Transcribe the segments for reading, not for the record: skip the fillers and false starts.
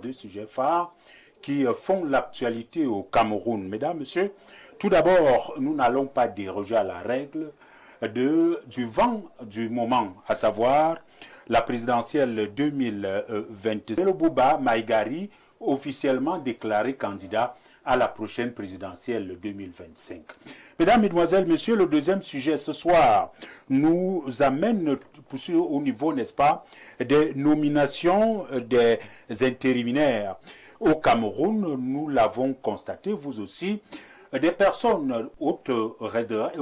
deux sujets phares qui font l'actualité au Cameroun. Mesdames, Messieurs, tout d'abord, nous n'allons pas déroger à la règle du vent du moment, à savoir la présidentielle 2022. Le Bouba Maïgari, officiellement déclaré candidat à la prochaine présidentielle 2025. Mesdames, Mesdemoiselles, Messieurs, le deuxième sujet ce soir nous amène au niveau, n'est-ce pas, des nominations des intérimaires. Au Cameroun, nous l'avons constaté, vous aussi, des personnes haute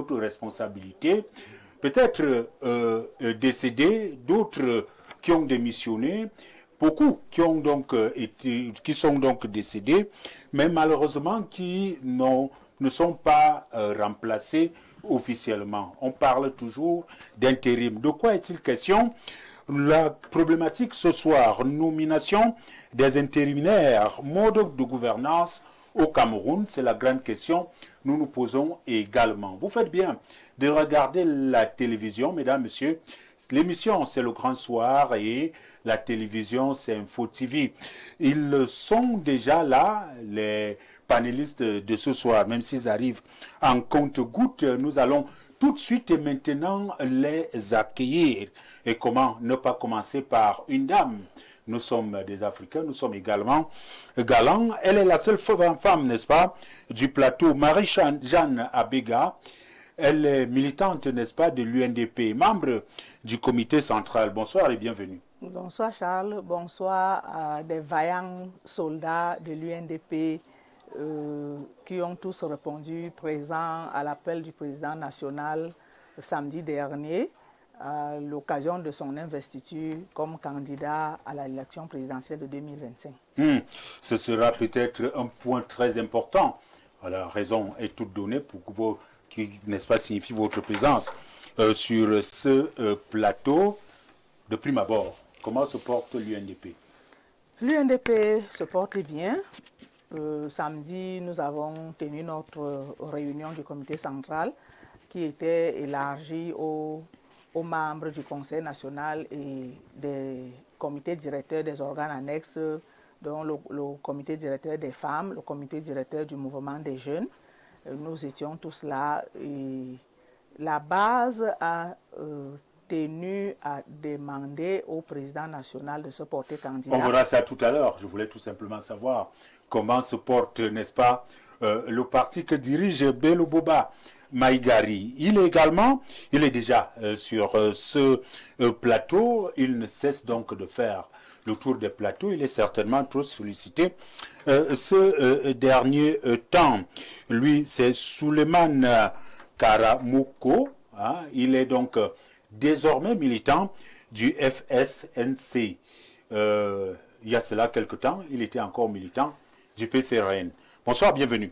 responsabilité, peut-être décédées, d'autres qui ont démissionné, beaucoup qui sont donc décédés, mais malheureusement qui ne sont pas remplacés officiellement. On parle toujours d'intérim. De quoi est-il question? La problématique ce soir, nomination des intérimaires, mode de gouvernance au Cameroun, c'est la grande question nous nous posons également. Vous faites bien de regarder la télévision, mesdames, messieurs. L'émission, c'est le grand soir et la télévision, c'est Info TV. Ils sont déjà là, les panélistes de ce soir, même s'ils arrivent en compte-gouttes. Nous allons tout de suite et maintenant les accueillir. Et comment ne pas commencer par une dame? Nous sommes des Africains, nous sommes également galants. Elle est la seule femme, n'est-ce pas, du plateau, Marie-Jeanne Abega. Elle est militante, n'est-ce pas, de l'UNDP, membre du comité central. Bonsoir et bienvenue. Bonsoir Charles, bonsoir à des vaillants soldats de l'UNDP qui ont tous répondu présents à l'appel du président national le samedi dernier à l'occasion de son investiture comme candidat à l'élection présidentielle de 2025. Ce sera peut-être un point très important. La raison est toute donnée pour que vous, qui, n'est-ce pas, signifie votre présence sur ce plateau. De prime abord, comment se porte l'UNDP? L'UNDP se porte bien. Samedi, nous avons tenu notre réunion du comité central qui était élargie aux membres du Conseil national et des comités directeurs des organes annexes, dont le comité directeur des femmes, le comité directeur du mouvement des jeunes. Nous étions tous là et la base a tenu à demander au président national de se porter candidat. On verra ça tout à l'heure. Je voulais tout simplement savoir comment se porte, n'est-ce pas, le parti que dirige Bello Boba Maïgari. Il est déjà sur ce plateau. Il ne cesse donc de faire le tour des plateaux. Il est certainement trop sollicité ce dernier temps. Lui, c'est Souleymane Karamoko. Hein? Il est donc désormais militant du FSNC. Il y a cela quelque temps, il était encore militant du PCRN. Bonsoir, bienvenue.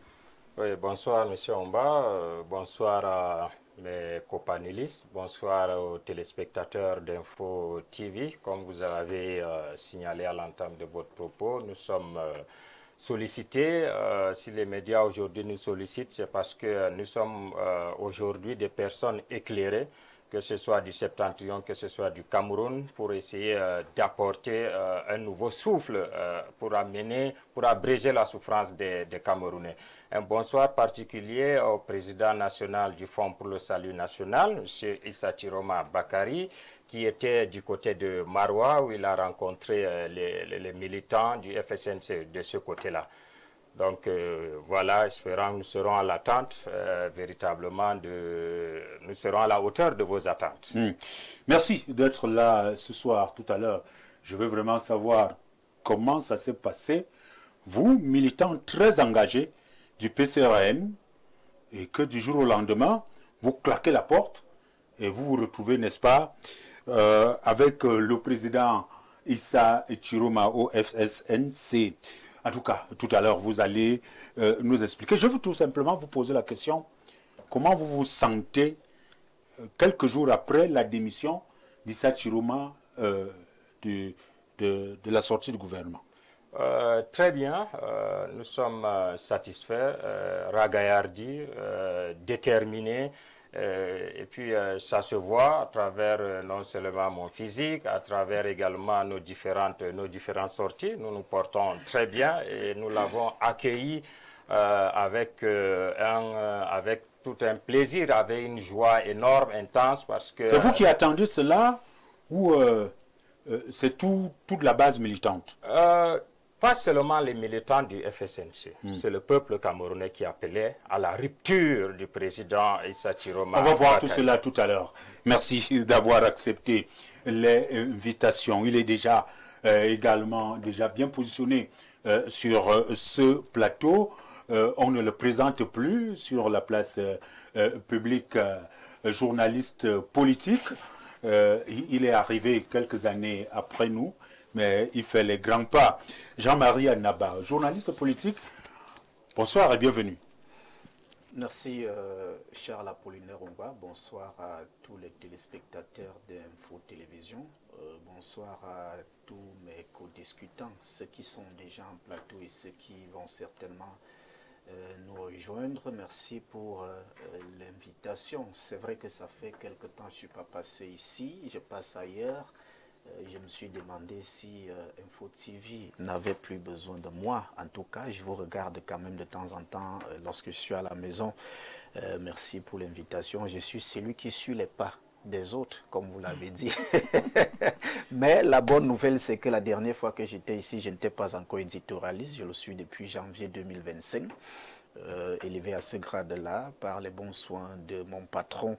Oui, bonsoir M. Omba, bonsoir à mes copanélistes, bonsoir aux téléspectateurs d'Info TV. Comme vous avez signalé à l'entame de votre propos, nous sommes sollicités. Si les médias aujourd'hui nous sollicitent, c'est parce que nous sommes aujourd'hui des personnes éclairées, que ce soit du Septentrion, que ce soit du Cameroun, pour essayer d'apporter un nouveau souffle pour abréger la souffrance des Camerounais. Un bonsoir particulier au président national du Fonds pour le salut national, M. Issa Chiroma Bakari, qui était du côté de Maroua, où il a rencontré les militants du FSNC de ce côté-là. Donc voilà, espérant que nous serons à l'attente, véritablement, nous serons à la hauteur de vos attentes. Merci d'être là ce soir, tout à l'heure. Je veux vraiment savoir comment ça s'est passé. Vous, militant très engagé du PCRN, et que du jour au lendemain, vous claquez la porte et vous vous retrouvez, n'est-ce pas, avec le président Issa Chiroma au FSNC. En tout cas, tout à l'heure, vous allez nous expliquer. Je veux tout simplement vous poser la question, comment vous vous sentez quelques jours après la démission d'Issa Chiroma de la sortie du gouvernement? Très bien, nous sommes satisfaits, ragaillardis, déterminés Et puis, ça se voit à travers non seulement mon physique, à travers également nos différentes sorties. Nous nous portons très bien et nous l'avons accueilli avec tout un plaisir, avec une joie énorme, intense, parce que... C'est vous qui attendez cela ou c'est toute la base militante? Pas seulement les militants du FSNC, c'est le peuple camerounais qui appelait à la rupture du président Issa Chiroma. On va voir tout cela tout à l'heure. Merci d'avoir accepté l'invitation. Il est déjà également bien positionné sur ce plateau. On ne le présente plus sur la place publique, journaliste politique. Il est arrivé quelques années après nous, mais il fait les grands pas. Jean-Marie Annaba, journaliste politique, bonsoir et bienvenue. Merci Charles Apollinaire Omba, bonsoir à tous les téléspectateurs d'Info Télévision, bonsoir à tous mes co-discutants, ceux qui sont déjà en plateau et ceux qui vont certainement nous rejoindre. Merci pour l'invitation. C'est vrai que ça fait quelque temps que je ne suis pas passé ici, je passe ailleurs. Je me suis demandé si Info TV n'avait plus besoin de moi. En tout cas, je vous regarde quand même de temps en temps lorsque je suis à la maison. Merci pour l'invitation. Je suis celui qui suit les pas des autres, comme vous l'avez dit. Mais la bonne nouvelle, c'est que la dernière fois que j'étais ici, je n'étais pas encore éditorialiste. Je le suis depuis janvier 2025. Élevé à ce grade-là par les bons soins de mon patron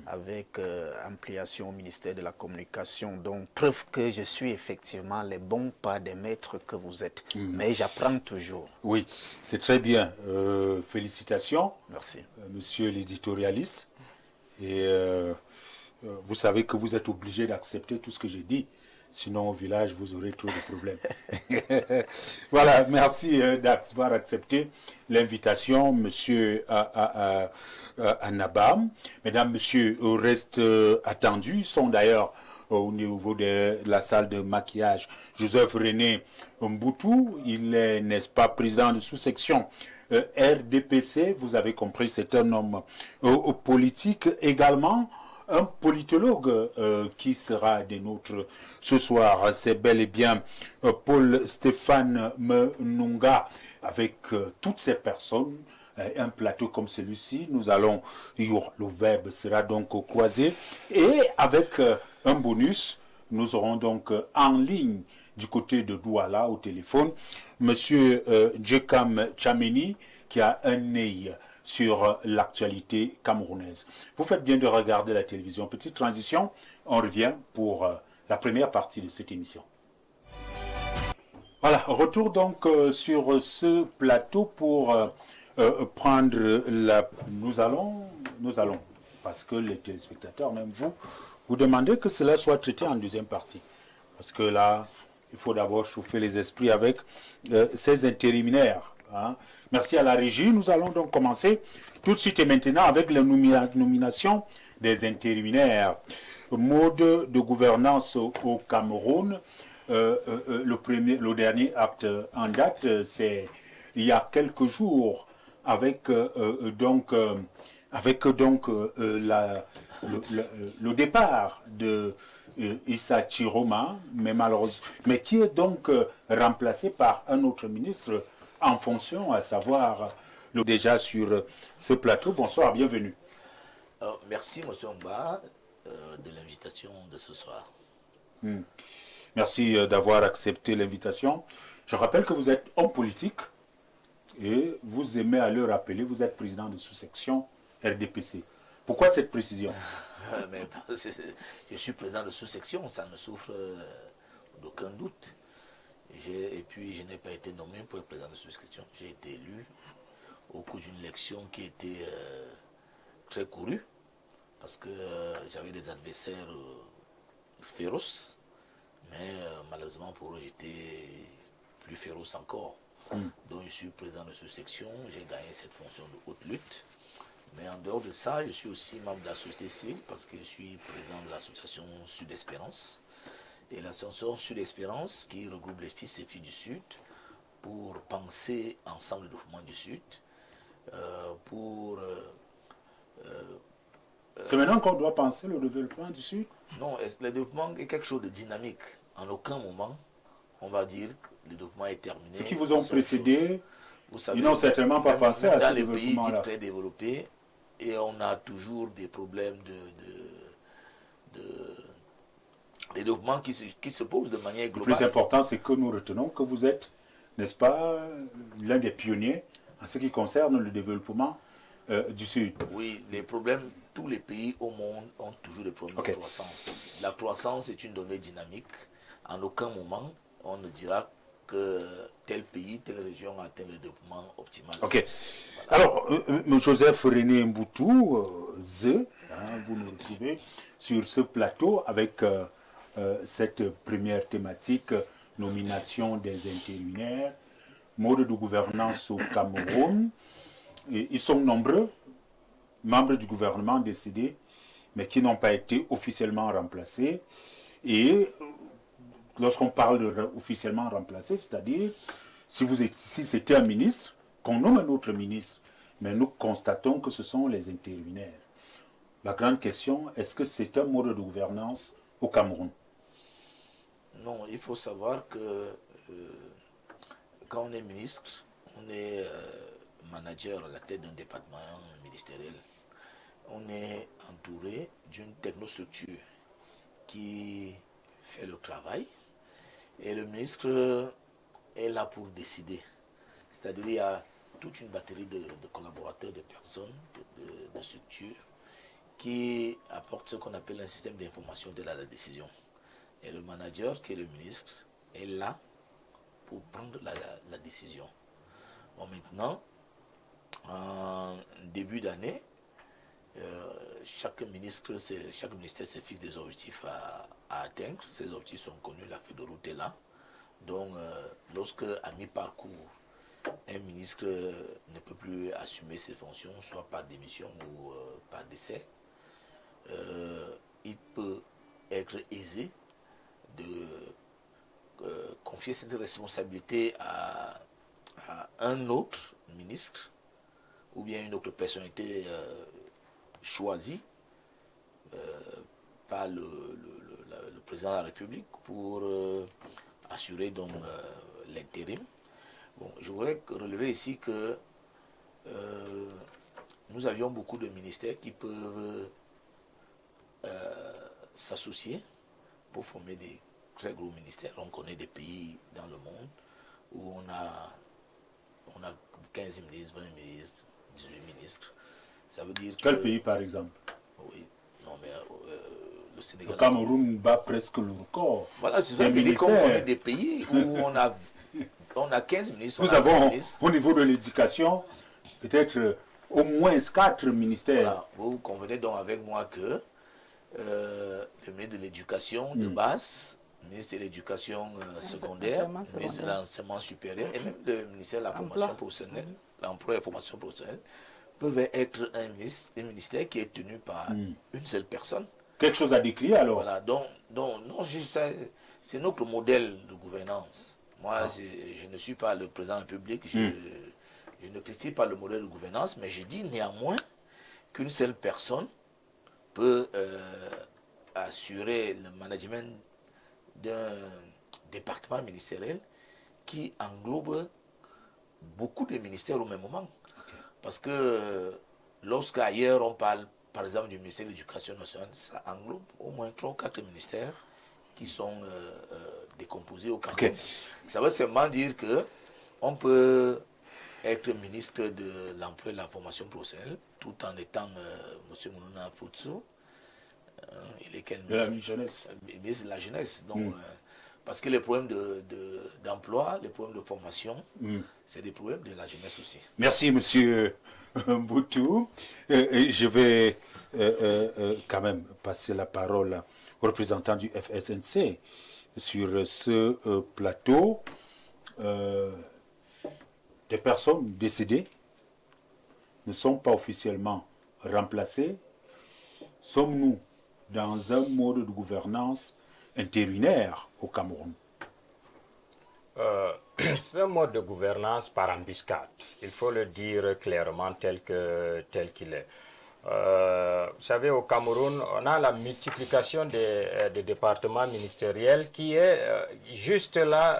avec ampliation au ministère de la Communication. Donc, preuve que je suis effectivement les bons pas des maîtres que vous êtes. Mais j'apprends toujours. Oui, c'est très bien. Félicitations. Merci. Monsieur l'éditorialiste. Et vous savez que vous êtes obligé d'accepter tout ce que j'ai dit. Sinon, au village, vous aurez trop de problèmes. Voilà, merci d'avoir accepté l'invitation, monsieur Annaba. Mesdames, messieurs, restent attendus. Ils sont d'ailleurs au niveau de la salle de maquillage. Joseph René Mboutou, il est, n'est-ce pas, président de sous-section RDPC. Vous avez compris, c'est un homme politique également. Un politologue qui sera des nôtres ce soir, c'est bel et bien Paul Stéphane Menunga. Avec toutes ces personnes, un plateau comme celui-ci, le verbe sera donc croisé. Et avec un bonus, nous aurons donc en ligne du côté de Douala au téléphone, monsieur Djekam Tchameni, qui a un œil sur l'actualité camerounaise. Vous faites bien de regarder la télévision. Petite transition, on revient pour la première partie de cette émission. Voilà, retour donc sur ce plateau pour prendre la... Nous allons, parce que les téléspectateurs, même vous demandez que cela soit traité en deuxième partie. Parce que là, il faut d'abord chauffer les esprits avec ces intérimaires. Hein. Merci à la régie. Nous allons donc commencer tout de suite et maintenant avec la nomination des intérimaires. Mode de gouvernance au Cameroun. Le dernier acte en date, c'est il y a quelques jours avec le départ de Issa Chiroma, mais qui est donc remplacé par un autre ministre en fonction, à savoir déjà sur ce plateau. Bonsoir, bienvenue. Merci, M. Omba, de l'invitation de ce soir. Merci d'avoir accepté l'invitation. Je rappelle que vous êtes homme politique et vous aimez à le rappeler, vous êtes président de sous-section RDPC. Pourquoi cette précision? Mais je suis président de sous-section, ça ne souffre d'aucun doute. Et puis, je n'ai pas été nommé pour être président de sous-section. J'ai été élu au cours d'une élection qui était très courue, parce que j'avais des adversaires féroces, mais malheureusement pour eux, j'étais plus féroce encore. Donc, je suis président de sous-section, j'ai gagné cette fonction de haute lutte. Mais en dehors de ça, je suis aussi membre de la société civile, parce que je suis président de l'association Sud-Espérance. Et l'association Sud-Espérance, qui regroupe les fils et filles du Sud, pour penser ensemble le développement du Sud, pour C'est maintenant qu'on doit penser le développement du Sud? Non, le développement est quelque chose de dynamique. En aucun moment, on va dire que le développement est terminé. Ceux qui vous ont précédé, vous savez, ils n'ont certainement pas pensé à ce dans les pays développement-là. très développés, et on a toujours des problèmes de développement qui se posent de manière Le globale. plus important, c'est que nous retenons que vous êtes, n'est-ce pas, l'un des pionniers en ce qui concerne le développement du Sud. Oui, les problèmes, tous les pays au monde ont toujours des problèmes de croissance. La croissance est une donnée dynamique. En aucun moment, on ne dira que tel pays, telle région atteint le développement optimal. Ok. Voilà. Alors, Joseph René Mboutou, vous nous retrouvez sur ce plateau avec cette première thématique, nomination des intérimaires, mode de gouvernance au Cameroun. Et ils sont nombreux, membres du gouvernement décédés, mais qui n'ont pas été officiellement remplacés. Et lorsqu'on parle de officiellement remplacés, c'est-à-dire si c'était un ministre, qu'on nomme un autre ministre, mais nous constatons que ce sont les intérimaires. La grande question, est-ce que c'est un mode de gouvernance au Cameroun? Non, il faut savoir que quand on est ministre, on est manager à la tête d'un département ministériel. On est entouré d'une technostructure qui fait le travail et le ministre est là pour décider. C'est-à-dire il y a toute une batterie de collaborateurs, de personnes, de structures qui apportent ce qu'on appelle un système d'information de la décision. Et le manager, qui est le ministre, est là pour prendre la décision. Bon, maintenant, en début d'année, chaque ministère se fixe des objectifs à atteindre. Ces objectifs sont connus, la feuille de route est là. Donc, lorsque à mi-parcours, un ministre ne peut plus assumer ses fonctions, soit par démission ou par décès, il peut être aisé de confier cette responsabilité à un autre ministre ou bien une autre personnalité choisie par le président de la République pour assurer donc l'intérim. Bon, je voudrais relever ici que nous avions beaucoup de ministères qui peuvent s'associer pour former des très gros ministères. On connaît des pays dans le monde où on a 15 ministres, 20 ministres, 18 ministres. Ça veut dire Quel pays par exemple? Oui, non mais le Sénégal. Le Cameroun bat presque le record. Voilà, c'est ça qu'on connaît des pays où on a 15 ministres. Nous avons au niveau de l'éducation peut-être au moins 4 ministères. Voilà. Vous convenez donc avec moi que le ministre de l'éducation de base, le ministre de l'éducation secondaire, le ministre de l'enseignement supérieur et même le ministère de la formation professionnelle, l'emploi et la formation professionnelle, peuvent être un ministère qui est tenu par une seule personne. Quelque chose à décrire alors? Voilà, donc non, c'est notre modèle de gouvernance. Moi, je ne suis pas le président de la République, je ne critique pas le modèle de gouvernance, mais je dis néanmoins qu'une seule personne peut assurer le management d'un département ministériel qui englobe beaucoup de ministères au même moment. Parce que lorsqu'ailleurs on parle par exemple du ministère de l'Éducation nationale, ça englobe au moins 3 ou 4 ministères qui sont décomposés au Cameroun. Ça veut seulement dire qu'on peut être ministre de l'Emploi et de la Formation professionnelle tout en étant M. Mounouna Foutso. Il est quel ministre? Ministre de la Jeunesse. Donc, parce que les problèmes d'emploi, les problèmes de formation, c'est des problèmes de la jeunesse aussi. Merci, monsieur Mboutou. Je vais quand même passer la parole au représentant du FSNC sur ce plateau. Des personnes décédées ne sont pas officiellement remplacées. Sommes-nous dans un mode de gouvernance intérimaire au Cameroun? C'est un mode de gouvernance par embuscade. Il faut le dire clairement tel qu'il est. Vous savez, au Cameroun, on a la multiplication des départements ministériels qui est juste là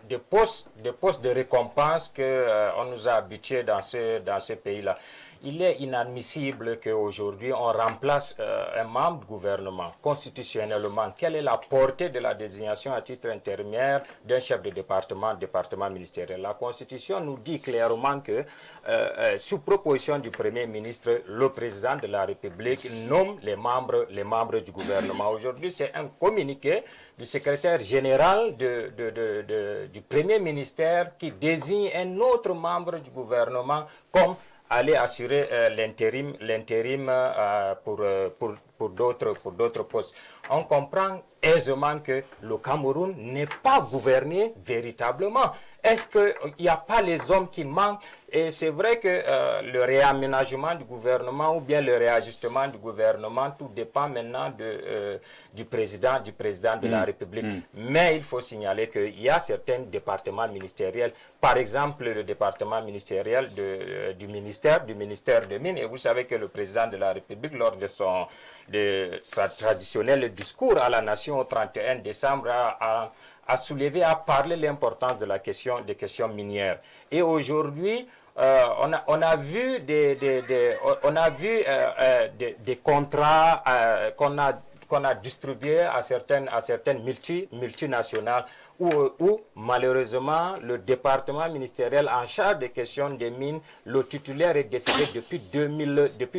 des postes de récompense qu'on nous a habitués dans ce pays-là. Il est inadmissible qu'aujourd'hui on remplace un membre du gouvernement constitutionnellement. Quelle est la portée de la désignation à titre intérimaire d'un chef de département ministériel? La Constitution nous dit clairement que, sous proposition du Premier ministre, le président de la République nomme les membres du gouvernement. Aujourd'hui, c'est un communiqué du secrétaire général du Premier ministère qui désigne un autre membre du gouvernement comme aller assurer l'intérim pour d'autres postes. On comprend aisément que le Cameroun n'est pas gouverné véritablement. Est-ce qu'il n'y a pas les hommes qui manquent? Et c'est vrai que le réaménagement du gouvernement ou bien le réajustement du gouvernement, tout dépend maintenant du président de la République. Mais il faut signaler qu'il y a certains départements ministériels, par exemple le département ministériel du ministère des Mines. Et vous savez que le président de la République, lors de sa traditionnel discours à la nation au 31 décembre, a soulevé, a parlé l'importance de des questions minières. Et aujourd'hui, on a vu des contrats qu'on a distribués à certaines multinationales où malheureusement le département ministériel en charge des questions des mines, le titulaire est décédé depuis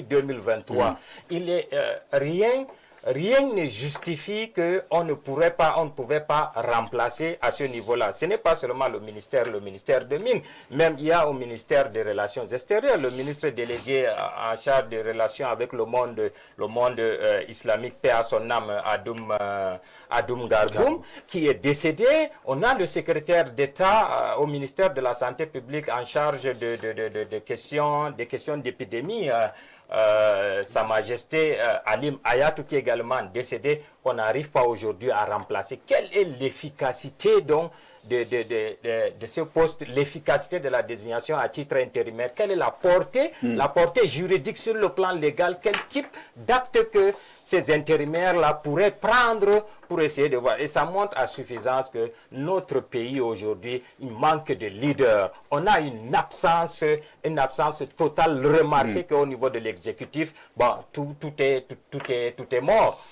2023. Il est rien ne justifie qu'on ne pouvait pas remplacer à ce niveau-là. Ce n'est pas seulement le ministère des Mines, même il y a au ministère des Relations extérieures, le ministre délégué en charge des relations avec le monde islamique, paix à son âme, Adoum Gargoum, qui est décédé. On a le secrétaire d'État au ministère de la Santé publique en charge des questions d'épidémie, Sa Majesté Halim Hayatou, qui est également décédé, qu'on n'arrive pas aujourd'hui à remplacer. Quelle est l'efficacité donc de ce poste, l'efficacité de la désignation à titre intérimaire? Quelle est la portée juridique sur le plan légal? Quel type d'acte que ces intérimaires-là pourraient prendre pour essayer de voir? Et ça montre à suffisance que notre pays aujourd'hui, il manque de leaders. On a une absence totale remarquée qu'au niveau de l'exécutif, bon, tout est mort.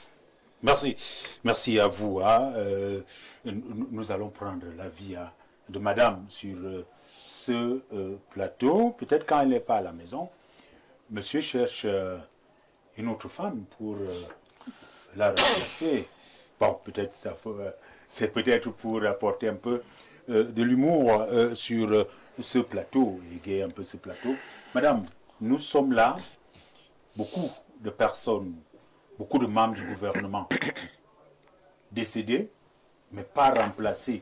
Merci à vous. Nous allons prendre l'avis de madame sur ce plateau. Peut-être quand elle n'est pas à la maison, monsieur cherche une autre femme pour la remplacer. Bon, peut-être c'est peut-être pour apporter un peu de l'humour sur ce plateau, égayer un peu ce plateau. Madame, nous sommes là, beaucoup de personnes, beaucoup de membres du gouvernement décédés, mais pas remplacés.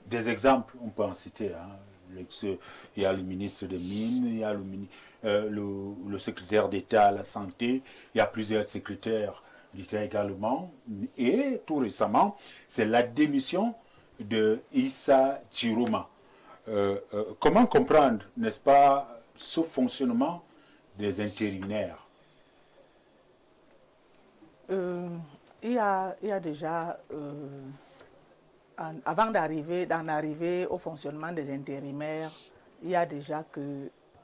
Des exemples, on peut en citer. Il y a le ministre des Mines, il y a le secrétaire d'État à la Santé, il y a plusieurs secrétaires d'État également. Et tout récemment, c'est la démission de Issa Chiroma. Comment comprendre, n'est-ce pas, ce fonctionnement des intérimaires? Il y a déjà, avant d'en arriver au fonctionnement des intérimaires, il y a déjà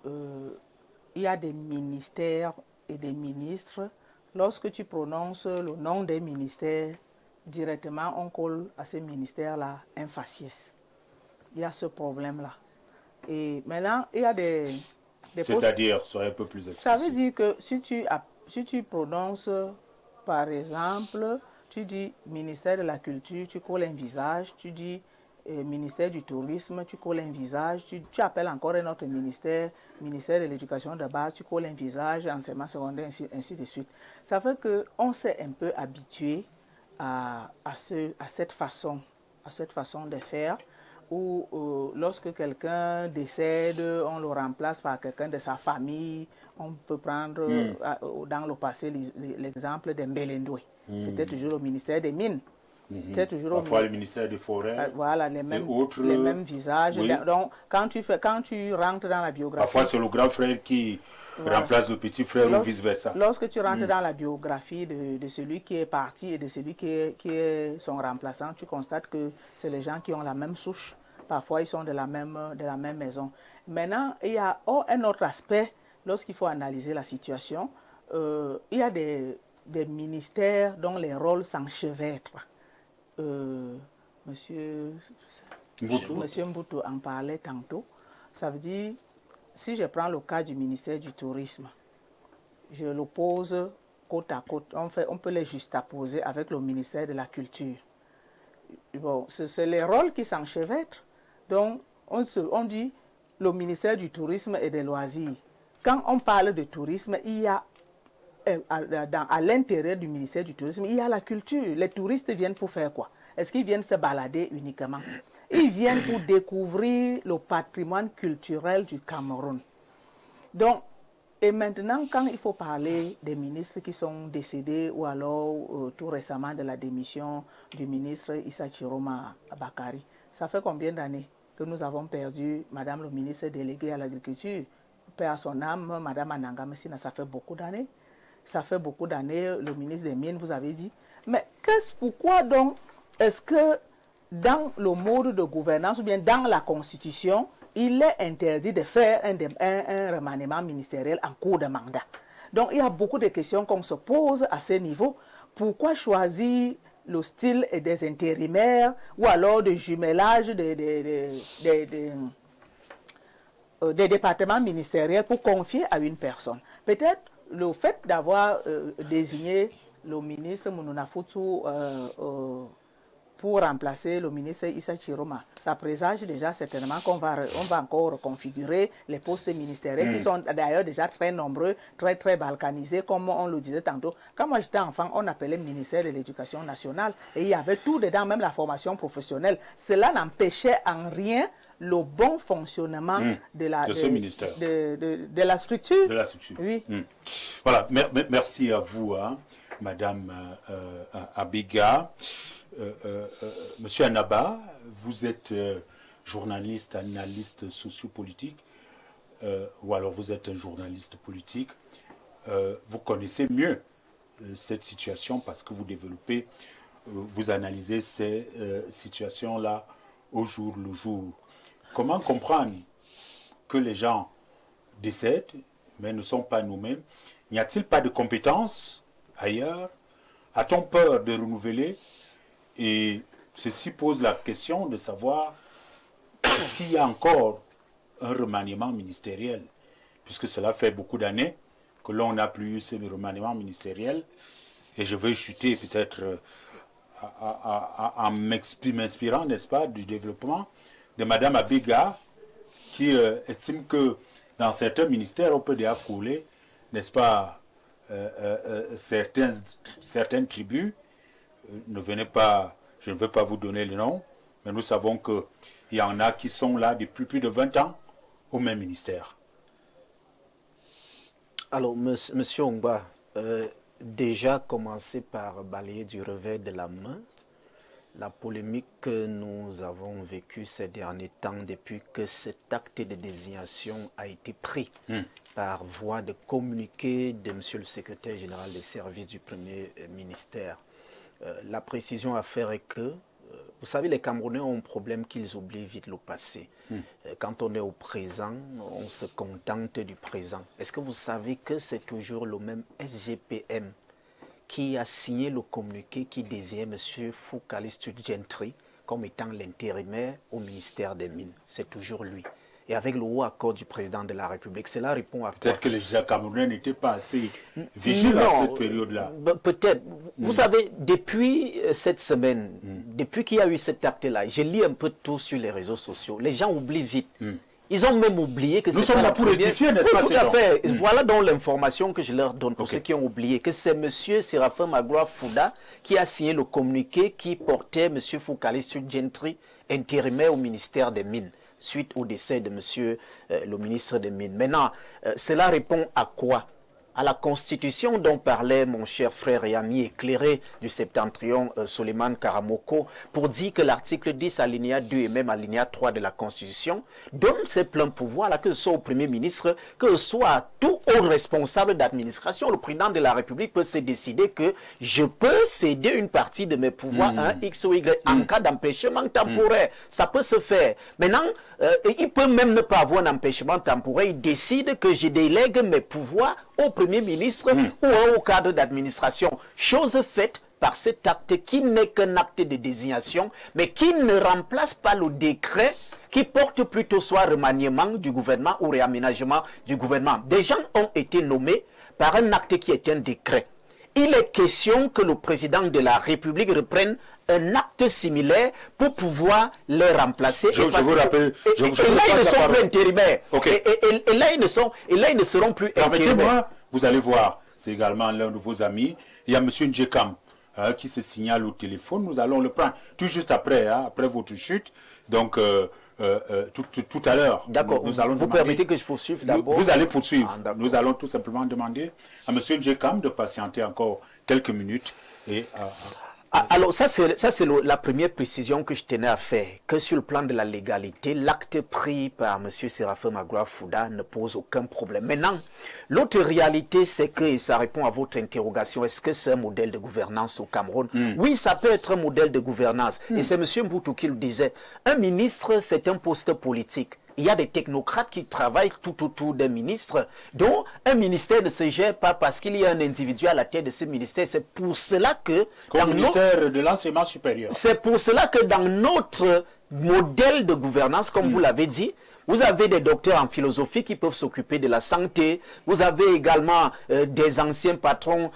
il y a des ministères et des ministres. Lorsque tu prononces le nom des ministères, directement on colle à ces ministères-là un faciès. Il y a ce problème-là. Et maintenant, il y a des c'est-à-dire, soyez un peu plus explicite. Ça veut dire que si tu prononces, par exemple, tu dis ministère de la Culture, tu colles un visage, tu dis ministère du Tourisme, tu colles un visage, tu appelles encore un autre ministère de l'Éducation de base, tu colles un visage, enseignement secondaire, ainsi de suite. Ça fait qu'on s'est un peu habitué à cette façon de faire, où lorsque quelqu'un décède, on le remplace par quelqu'un de sa famille. On peut prendre dans le passé l'exemple de Mbelendoué. C'était toujours le ministère des Mines. C'est toujours parfois le ministère des Forêts. Voilà, les mêmes visages. Oui. Donc, quand tu rentres dans la biographie... Parfois, c'est le grand frère qui remplace le petit frère ou vice-versa. Lorsque tu rentres dans la biographie de celui qui est parti et de celui qui est son remplaçant, tu constates que c'est les gens qui ont la même souche. Parfois, ils sont de la même maison. Maintenant, il y a un autre aspect, lorsqu'il faut analyser la situation, il y a des ministères dont les rôles s'enchevêtrent. Monsieur Mboutou en parlait tantôt. Ça veut dire, si je prends le cas du ministère du Tourisme, je l'oppose côte à côte. On peut les juxtaposer avec le ministère de la Culture. Bon, c'est les rôles qui s'enchevêtrent. Donc, on dit le ministère du Tourisme et des Loisirs. Quand on parle de tourisme, il y a à l'intérieur du ministère du Tourisme, il y a la culture. Les touristes viennent pour faire quoi? Est-ce qu'ils viennent se balader uniquement? Ils viennent pour découvrir le patrimoine culturel du Cameroun. Donc, et maintenant, quand il faut parler des ministres qui sont décédés ou alors tout récemment de la démission du ministre Issa Chiroma Bakari, ça fait combien d'années que nous avons perdu Madame le ministre délégué à l'agriculture? Père à son âme, Madame Ananga Messina, ça fait beaucoup d'années. Ça fait beaucoup d'années, le ministre des Mines, vous avez dit. Mais pourquoi donc est-ce que dans le mode de gouvernance ou bien dans la Constitution, il est interdit de faire un remaniement ministériel en cours de mandat? Donc il y a beaucoup de questions qu'on se pose à ce niveau. Pourquoi choisir le style des intérimaires ou alors de jumelage des départements ministériels pour confier à une personne? Peut-être le fait d'avoir désigné le ministre Mounouna Foutou pour remplacer le ministre Issa Chiroma, ça présage déjà certainement qu'on va encore reconfigurer les postes ministériels qui sont d'ailleurs déjà très nombreux, très très balkanisés, comme on le disait tantôt. Quand moi j'étais enfant, on appelait le ministère de l'Éducation nationale et il y avait tout dedans, même la formation professionnelle. Cela n'empêchait en rien le bon fonctionnement de ce ministère, de la structure. De la structure. Oui. Voilà, merci à vous, hein, Madame Abega. Monsieur Anaba, vous êtes journaliste, analyste sociopolitique, ou alors vous êtes un journaliste politique. Vous connaissez mieux cette situation parce que vous développez, vous analysez ces situations-là au jour le jour. Comment comprendre que les gens décèdent, mais ne sont pas nous-mêmes? N'y a-t-il pas de compétences ailleurs? A-t-on peur de renouveler? Et ceci pose la question de savoir est-ce qu'il y a encore un remaniement ministériel, puisque cela fait beaucoup d'années que l'on n'a plus eu ce remaniement ministériel, et je vais chuter peut-être en m'inspirant, n'est-ce pas, du développement de Madame Abega, qui estime que dans certains ministères, on peut déjà couler, n'est-ce pas, certaines tribus. Je ne veux pas vous donner le nom, mais nous savons qu'il y en a qui sont là depuis plus de 20 ans au même ministère. Alors, Monsieur Ongba, déjà commencer par balayer du revers de la main la polémique que nous avons vécue ces derniers temps depuis que cet acte de désignation a été pris par voie de communiqué de Monsieur le secrétaire général des services du Premier ministère. La précision à faire est que, vous savez, les Camerounais ont un problème qu'ils oublient vite le passé. Quand on est au présent, on se contente du présent. Est-ce que vous savez que c'est toujours le même SGPM qui a signé le communiqué qui désignait M. Foucalis Gentry comme étant l'intérimaire au ministère des Mines? C'est toujours lui. Et avec le haut accord du président de la République, cela répond à quoi? Peut-être que les Camerounais n'étaient pas assez vigilants à cette période-là. Peut-être. Vous savez, depuis cette semaine, depuis qu'il y a eu cet acte-là, je lis un peu tout sur les réseaux sociaux. Les gens oublient vite. Ils ont même oublié que nous sommes là pour rectifier, n'est-ce pas? Tout à fait. Voilà donc l'information que je leur donne pour ceux qui ont oublié, que c'est M. Séraphin Magloire Fouda qui a signé le communiqué qui portait M. Foucalis Gentry, intérimaire au ministère des Mines, suite au décès de M. Le ministre des Mines. Maintenant, cela répond à quoi? à la Constitution dont parlait mon cher frère et ami éclairé du septentrion Suleiman Karamoko pour dire que l'article 10 alinéa 2 et même alinéa 3 de la Constitution donne ses pleins pouvoirs, là, que ce soit au Premier ministre, que ce soit à tout autre responsable d'administration. Le président de la République peut se décider que je peux céder une partie de mes pouvoirs à un X ou Y en cas d'empêchement temporaire. Ça peut se faire. Maintenant, il peut même ne pas avoir un empêchement temporaire. Il décide que je délègue mes pouvoirs au Premier ministre ou au cadre d'administration. Chose faite par cet acte qui n'est qu'un acte de désignation, mais qui ne remplace pas le décret qui porte plutôt soit remaniement du gouvernement ou réaménagement du gouvernement. Des gens ont été nommés par un acte qui est un décret. Il est question que le président de la République reprenne un acte similaire pour pouvoir les remplacer. Je vous rappelle. Et là, ils ne sont plus intérimaires. Okay. Et là, ils ne seront plus intérimaires. Permettez-moi, vous allez voir, c'est également l'un de vos amis. Il y a M. Njekam qui se signale au téléphone. Nous allons le prendre tout juste après, après votre chute. Donc, tout à l'heure. D'accord. Vous permettez que je poursuive d'abord? Vous allez poursuivre. Ah, nous allons tout simplement demander à M. Njekam de patienter encore quelques minutes. Et, alors, ça c'est la première précision que je tenais à faire, que sur le plan de la légalité, l'acte pris par M. Séraphin Magloire Fouda ne pose aucun problème. Maintenant, l'autre réalité, c'est que, et ça répond à votre interrogation, est-ce que c'est un modèle de gouvernance au Cameroun? Oui, ça peut être un modèle de gouvernance. Et c'est M. Mboutou qui le disait. Un ministre, c'est un poste politique. Il y a des technocrates qui travaillent tout autour d'un ministre, dont un ministère ne se gère pas parce qu'il y a un individu à la tête de ce ministère. C'est pour cela que... Comme ministère de l'enseignement supérieur. C'est pour cela que dans notre modèle de gouvernance, comme vous l'avez dit, vous avez des docteurs en philosophie qui peuvent s'occuper de la santé. Vous avez également des anciens patrons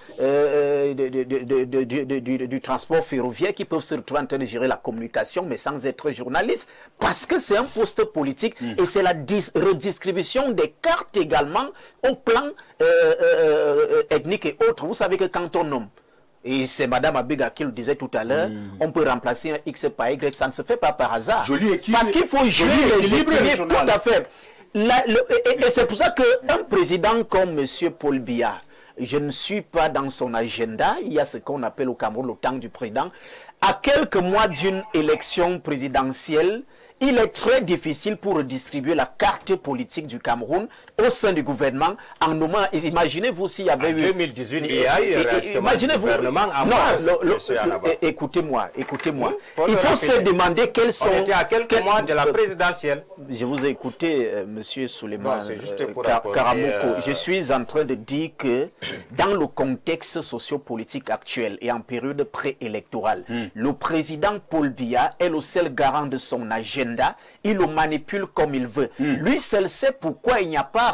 du transport ferroviaire qui peuvent se retrouver en train de gérer la communication, mais sans être journalistes. Parce que c'est un poste politique et c'est la redistribution des cartes également au plan ethnique et autres. Vous savez que quand on nomme, et c'est Mme Abega qui le disait tout à l'heure, on peut remplacer un X par Y, ça ne se fait pas par hasard. Parce qu'il faut jouer les équilibres, tout à fait. Et c'est pour ça qu'un président comme M. Paul Biya, je ne suis pas dans son agenda, il y a ce qu'on appelle au Cameroun le temps du président, à quelques mois d'une élection présidentielle, il est très difficile pour redistribuer la carte politique du Cameroun au sein du gouvernement en nommant. Imaginez-vous s'il y avait eu. 2018, il y a eu un gouvernement en place. Écoutez-moi. Il faut se demander quels sont. On était à quelques mois de la présidentielle. Je vous ai écouté, monsieur Suleiman Karamoko. Je suis en train de dire que dans le contexte sociopolitique actuel et en période préélectorale, le président Paul Biya est le seul garant de son agenda. Il le manipule comme il veut. Lui seul sait pourquoi il n'y a pas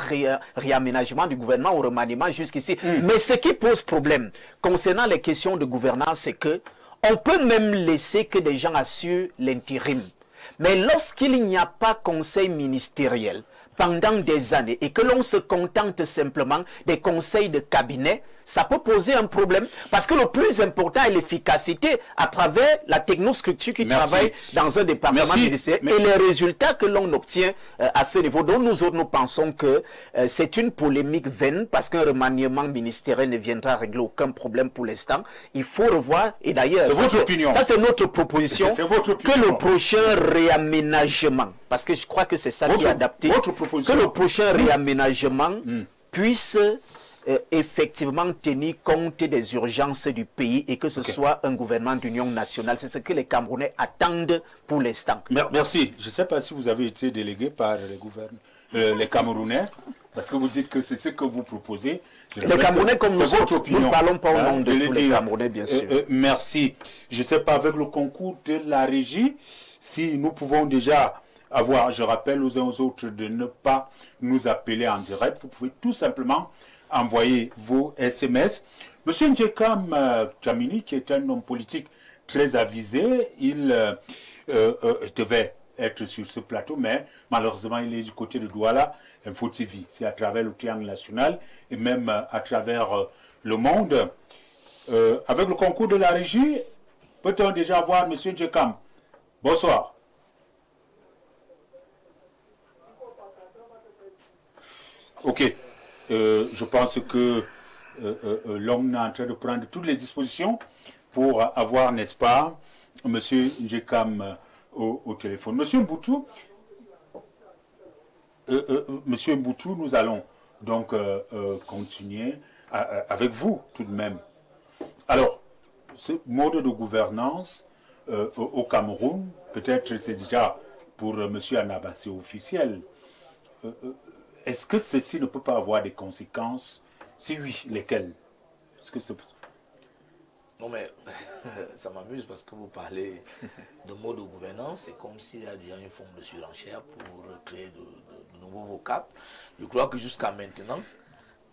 réaménagement du gouvernement ou remaniement jusqu'ici. Mais ce qui pose problème concernant les questions de gouvernance, c'est que on peut même laisser que des gens assurent l'intérim. Mais lorsqu'il n'y a pas conseil ministériel pendant des années et que l'on se contente simplement des conseils de cabinet, ça peut poser un problème parce que le plus important est l'efficacité à travers la technostructure qui travaille dans un département ministériel et les résultats que l'on obtient à ce niveau. Donc nous autres, nous pensons que c'est une polémique vaine parce qu'un remaniement ministériel ne viendra régler aucun problème pour l'instant. Il faut revoir, et d'ailleurs, ça c'est notre proposition, que le prochain réaménagement, parce que je crois que c'est ça qui est adapté, que le prochain réaménagement puisse effectivement tenir compte des urgences du pays et que ce soit un gouvernement d'union nationale. C'est ce que les Camerounais attendent pour l'instant. Merci. Je ne sais pas si vous avez été délégué par les Camerounais, parce que vous dites que c'est ce que vous proposez. Les Camerounais comme nous autres, nous ne parlons pas au nom de tous les Camerounais, bien sûr. Merci. Je ne sais pas, avec le concours de la régie, si nous pouvons déjà avoir, je rappelle aux uns aux autres de ne pas nous appeler en direct. Vous pouvez tout simplement envoyer vos SMS. Monsieur Njekam Djamini, qui est un homme politique très avisé, il devait être sur ce plateau, mais malheureusement, il est du côté de Douala, Info TV. C'est à travers le triangle national et même à travers le monde. Avec le concours de la régie, peut-on déjà voir Monsieur Njekam? Bonsoir. Ok. Je pense que l'homme est en train de prendre toutes les dispositions pour avoir, n'est-ce pas, M. Njekam au téléphone. Monsieur Mboutou, nous allons donc continuer avec vous tout de même. Alors, ce mode de gouvernance au Cameroun, peut-être c'est déjà pour M. Anaba, c'est officiel. Est-ce que ceci ne peut pas avoir des conséquences? Si oui, lesquelles? Est-ce que c'est... Non mais ça m'amuse parce que vous parlez de mode de gouvernance, c'est comme s'il y a déjà une forme de surenchère pour créer de nouveaux vocables. Je crois que jusqu'à maintenant,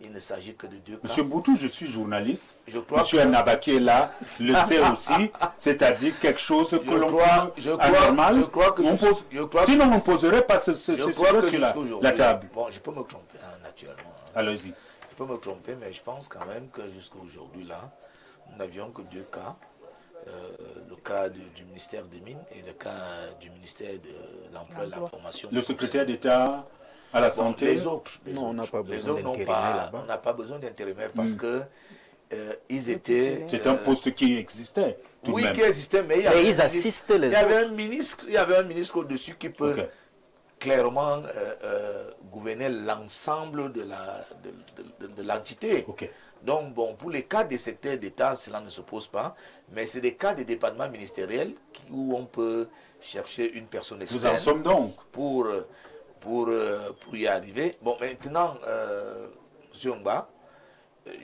il ne s'agit que de deux cas. Monsieur Mboutou, je suis journaliste. Monsieur Anaba qui est là le sait aussi, c'est-à-dire quelque chose que l'on trouve anormal. Sinon, on ne poserait pas ce sujet sur la table. Bon, je peux me tromper, naturellement. Allez-y. Je peux me tromper, mais je pense quand même que jusqu'à aujourd'hui, là, nous n'avions que deux cas. Le cas du ministère des Mines et le cas du ministère de l'Emploi et de la Formation. Le secrétaire d'État à la santé. Les autres, on n'a pas besoin d'intérimaires. On n'a pas besoin d'intérimaires parce que ils étaient. C'est un poste qui existait. Oui, qui existait, mais ils assistent les autres. Il y avait un ministre au-dessus qui peut clairement gouverner l'ensemble de l'entité. Donc, bon, pour les cas des secteurs d'État, cela ne se pose pas, mais c'est des cas des départements ministériels où on peut chercher une personne externe. Nous en sommes donc. Pour y arriver. Bon, maintenant, M. Ngba,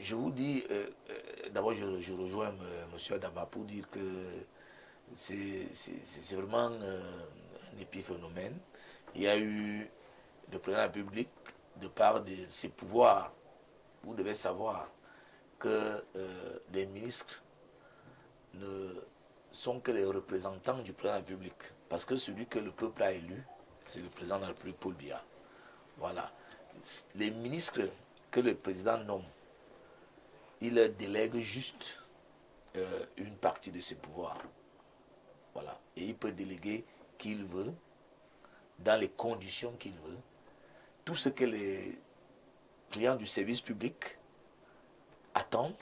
je vous dis, d'abord je rejoins M. Adaba pour dire que c'est vraiment un épiphénomène. Il y a eu le président de la République, de par de ses pouvoirs, vous devez savoir que les ministres ne sont que les représentants du président de la République. Parce que celui que le peuple a élu, c'est le président de la République, Paul Biya. Voilà. Les ministres que le président nomme, il délègue juste une partie de ses pouvoirs. Voilà. Et il peut déléguer qu'il veut, dans les conditions qu'il veut. Tout ce que les clients du service public attendent,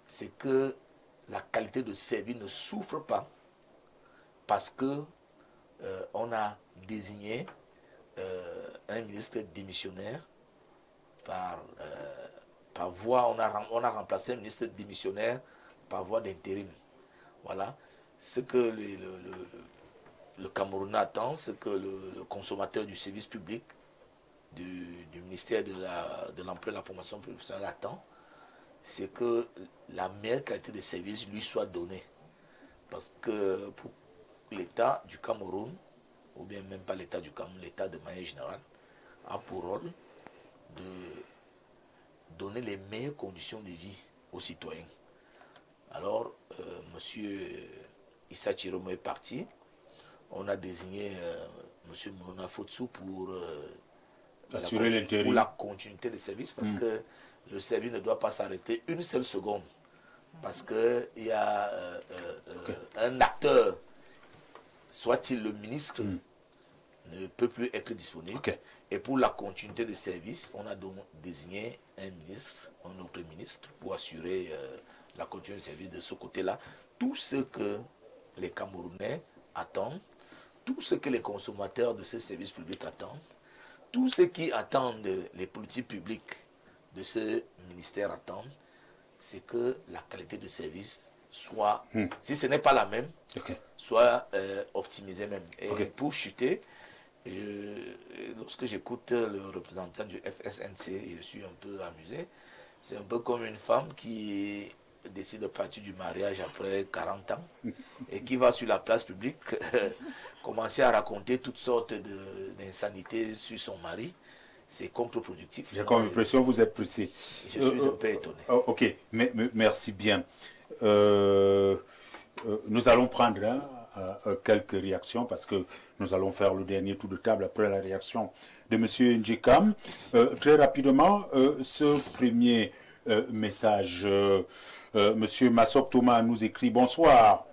c'est que la qualité de service ne souffre pas parce que on a désigné un ministre démissionnaire par voie, on a remplacé un ministre démissionnaire par voie d'intérim. Voilà. Ce que le Cameroun attend, c'est que le consommateur du service public, du ministère de l'Emploi et de la Formation professionnelle attend, c'est que la meilleure qualité de service lui soit donnée. Parce que pour l'État du Cameroun, ou bien même pas l'État du Cameroun, l'État de manière générale, a pour rôle de donner les meilleures conditions de vie aux citoyens. Alors, M. Issa Chiromo est parti. On a désigné M. Mouna Fotsu pour assurer l'intérim. Pour la continuité des services, parce que le service ne doit pas s'arrêter une seule seconde. Parce qu'il y a un acteur, soit-il le ministre, ne peut plus être disponible. Et pour la continuité des services, on a donc désigné un autre ministre pour assurer la continuité des services de ce côté-là. Tout ce que les Camerounais attendent, tout ce que les consommateurs de ces services publics attendent, tout ce qui attendent les politiques publiques de ce ministère attendent, c'est que la qualité de service soit, si ce n'est pas la même, soit optimisée même. Et pour chuter, lorsque j'écoute le représentant du FSNC, je suis un peu amusé. C'est un peu comme une femme qui décide de partir du mariage après 40 ans et qui va sur la place publique commencer à raconter toutes sortes d'insanités sur son mari. C'est contre-productif. J'ai comme l'impression que vous êtes pressé. Je suis un peu étonné. Ok, merci bien. Nous allons prendre quelques réactions parce que nous allons faire le dernier tour de table après la réaction de M. Njekam. Très rapidement, ce premier message, M. Massok Thomas nous écrit « Bonsoir,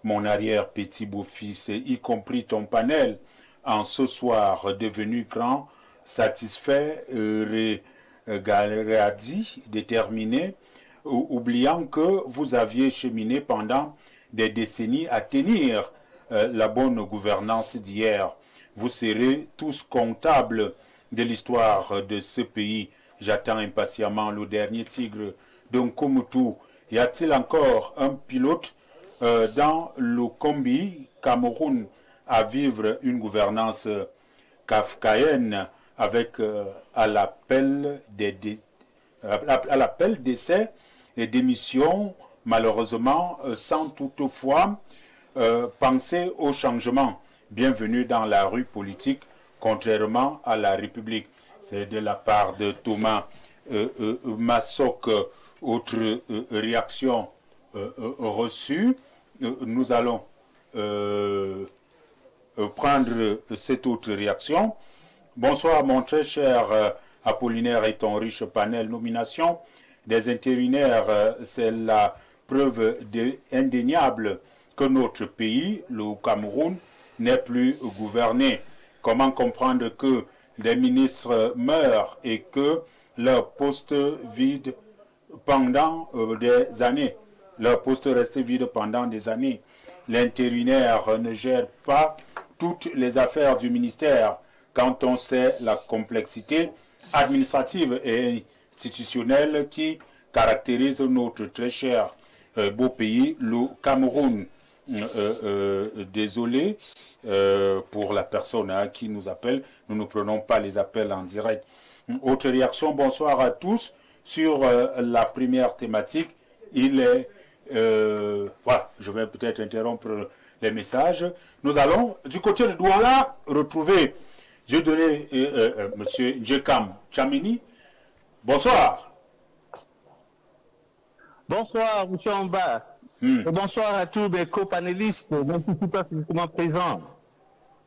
mon arrière-petit beau-fils, y compris ton panel, en ce soir devenu grand, satisfait, Galeazzi, déterminé, oubliant que vous aviez cheminé pendant des décennies à tenir la bonne gouvernance d'hier. Vous serez tous comptables de l'histoire de ce pays. J'attends impatiemment le dernier tigre d'un Komutu. Y a-t-il encore un pilote dans le Kombi, Cameroun, à vivre une gouvernance kafkaïenne avec à l'appel d'essai et d'émission, malheureusement, sans toutefois penser au changement. Bienvenue dans la rue politique, contrairement à la République. C'est de la part de Thomas Massok. Autre réaction reçue. Nous allons prendre cette autre réaction. Bonsoir mon très cher Apollinaire et ton riche panel. Nomination des intérimaires, c'est la preuve indéniable que notre pays, le Cameroun, n'est plus gouverné. Comment comprendre que les ministres meurent et que leur poste vide pendant des années, leur poste reste vide pendant des années. L'intérimaire ne gère pas toutes les affaires du ministère quand on sait la complexité administrative et institutionnelle qui caractérise notre très cher beau pays, le Cameroun. Désolé pour la personne qui nous appelle, nous ne prenons pas les appels en direct. Autre réaction, bonsoir à tous. Sur la première thématique, il est... voilà, je vais peut-être interrompre les messages. Nous allons, du côté de Douala, retrouver... Je vais donner M. Njekam Chamini. Bonsoir. Bonsoir, M. Amba. Et bonsoir à tous mes co-panélistes, même si je ne suis pas physiquement présent.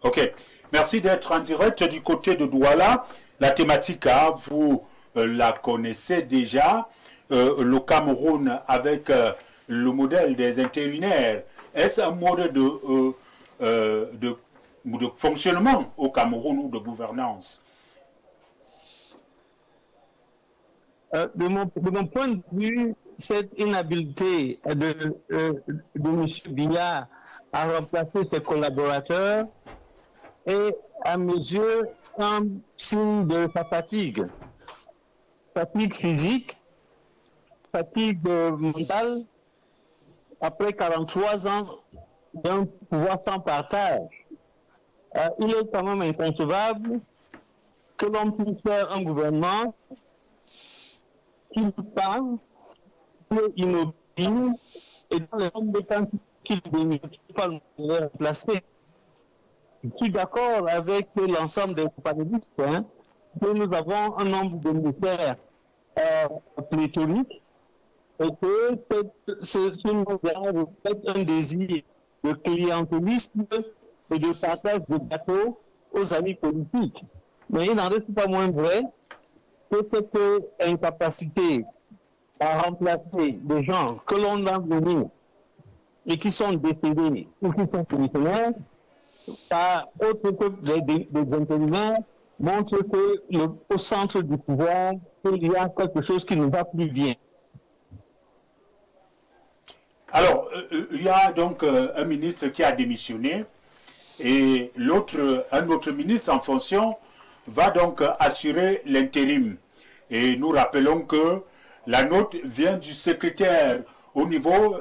Ok. Merci d'être en direct du côté de Douala. La thématique, vous la connaissez déjà. Le Cameroun avec le modèle des intérimaires. Est-ce un mode de fonctionnement au Cameroun ou de gouvernance? De mon point de vue, cette inhabilité de M. Biya à remplacer ses collaborateurs est à mes yeux un signe de sa fatigue. Fatigue physique, fatigue mentale, après 43 ans d'un pouvoir sans partage. Il est quand même inconcevable que l'on puisse faire un gouvernement qui parle, qui est immobile et dans les hommes de temps qu'il ne peut pas le remplacer. Je suis d'accord avec l'ensemble des panélistes que nous avons un nombre de ministères pléthorique et que ce modèle reflète un désir de clientélisme et de partage de gâteaux aux amis politiques. Mais il n'en reste pas moins vrai que cette incapacité à remplacer des gens que l'on a venus et qui sont décédés ou qui sont fonctionnaires par autre que des intérimaires montre que au centre du pouvoir, il y a quelque chose qui ne va plus bien. Alors, il y a donc un ministre qui a démissionné et un autre ministre en fonction va donc assurer l'intérim. Et nous rappelons que la note vient du secrétaire au niveau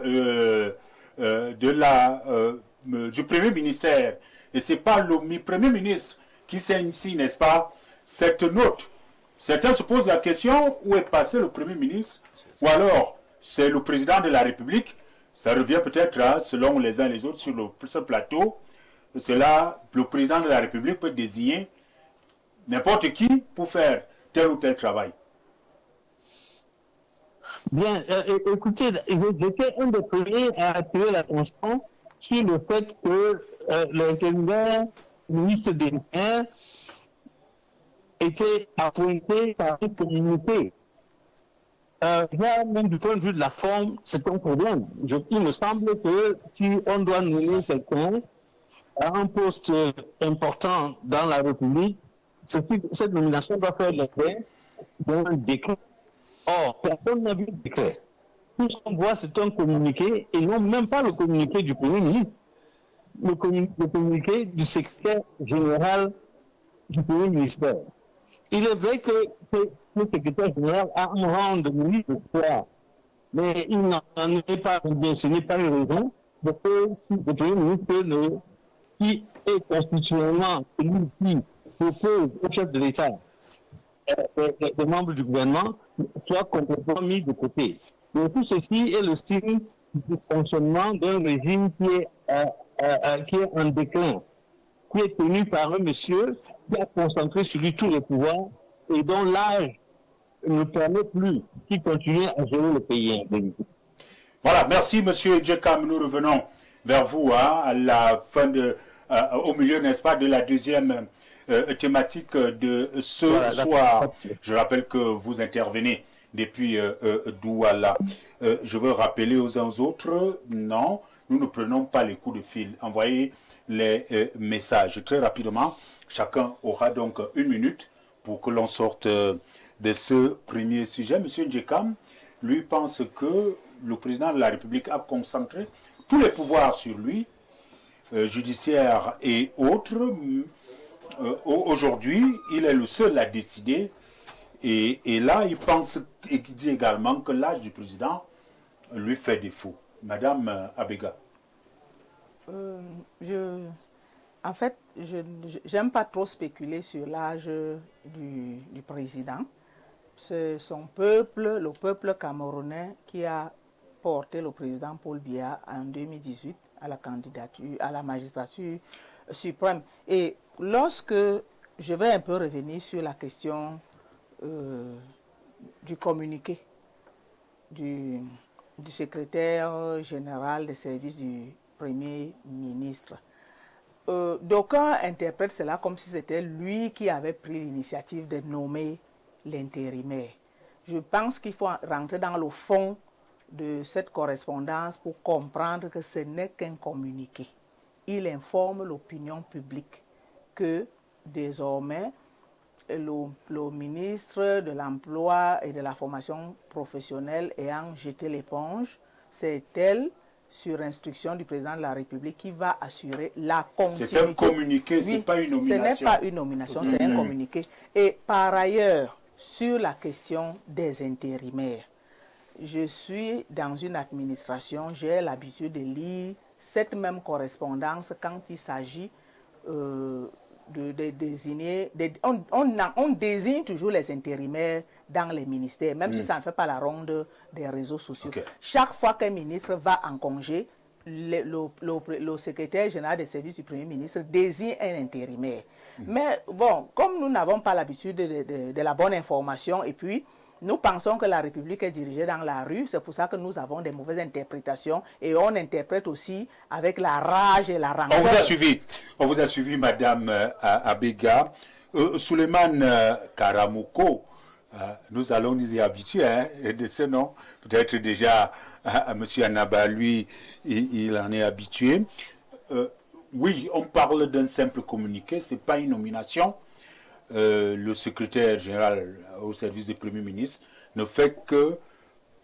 du Premier ministère. Et ce n'est pas le Premier ministre qui signe, n'est-ce pas, cette note. Certains se posent la question, où est passé le Premier ministre? Ou alors, c'est le président de la République. Ça revient peut-être, selon les uns et les autres, sur ce plateau. C'est là, le président de la République peut désigner n'importe qui pour faire tel ou tel travail. Bien, écoutez, j'étais un des premiers à attirer l'attention sur le fait que l'intérimaire, ministre des Affaires, était appointé par une communauté. Même du point de vue de la forme, c'est un problème. Il me semble que si on doit nommer quelqu'un à un poste important dans la République, cette nomination doit faire l'effet d'un décret. Or, personne n'a vu le décret. Tout ce qu'on voit, c'est un communiqué, et non même pas le communiqué du Premier ministre, le communiqué du secrétaire général du Premier ministère. Il est vrai que le secrétaire général a un rang de ministre, mais il n'en est pas bien, ce n'est pas une raison pour que le Premier ministre, qui est constitutionnellement celui qui propose au chef de l'État des membres du gouvernement, soit complètement mis de côté. Donc tout ceci est le signe du dysfonctionnement d'un régime qui est en déclin, qui est tenu par un monsieur qui a concentré sur lui tous les pouvoirs et dont l'âge ne permet plus qu'il continue à gérer le pays. Voilà, merci Monsieur Djekam. Nous revenons vers vous à la fin au milieu, n'est-ce pas, de la deuxième thématique de ce soir. Je rappelle que vous intervenez depuis Douala. Je veux rappeler aux uns aux autres, non, nous ne prenons pas les coups de fil. Envoyez les messages très rapidement. Chacun aura donc 1 minute pour que l'on sorte de ce premier sujet. Monsieur Djekam, lui, pense que le président de la République a concentré tous les pouvoirs sur lui, judiciaire et autres. Aujourd'hui, il est le seul à décider. Et là, il pense et il dit également que l'âge du président lui fait défaut. Madame Abega. En fait, je n'aime pas trop spéculer sur l'âge du président. C'est son peuple, le peuple camerounais, qui a porté le président Paul Biya en 2018 à la candidature, à la magistrature suprême. Et lorsque je vais un peu revenir sur la question du communiqué du secrétaire général des services du Premier ministre, d'aucuns interprètent cela comme si c'était lui qui avait pris l'initiative de nommer l'intérimaire. Je pense qu'il faut rentrer dans le fond de cette correspondance pour comprendre que ce n'est qu'un communiqué. Il informe l'opinion publique que désormais le ministre de l'Emploi et de la Formation professionnelle ayant jeté l'éponge, c'est elle, sur instruction du président de la République, qui va assurer la continuité. C'est un communiqué, ce n'est pas une nomination. Ce n'est pas une nomination, c'est un communiqué. Et par ailleurs, sur la question des intérimaires, je suis dans une administration, j'ai l'habitude de lire cette même correspondance quand il s'agit de désigner. On désigne toujours les intérimaires dans les ministères, même si ça ne fait pas la ronde des réseaux sociaux. Okay. Chaque fois qu'un ministre va en congé, le secrétaire général des services du Premier ministre désigne un intérimaire. Mais bon, comme nous n'avons pas l'habitude de la bonne information, et puis nous pensons que la République est dirigée dans la rue, c'est pour ça que nous avons des mauvaises interprétations et on interprète aussi avec la rage et la rancœur. On vous a suivi, Madame Abega. Souleymane Karamoko, nous allons nous y habituer de ce nom. Peut-être déjà M. Anaba, lui, il en est habitué. Oui, on parle d'un simple communiqué, ce n'est pas une nomination. Le secrétaire général au service du Premier ministre ne fait que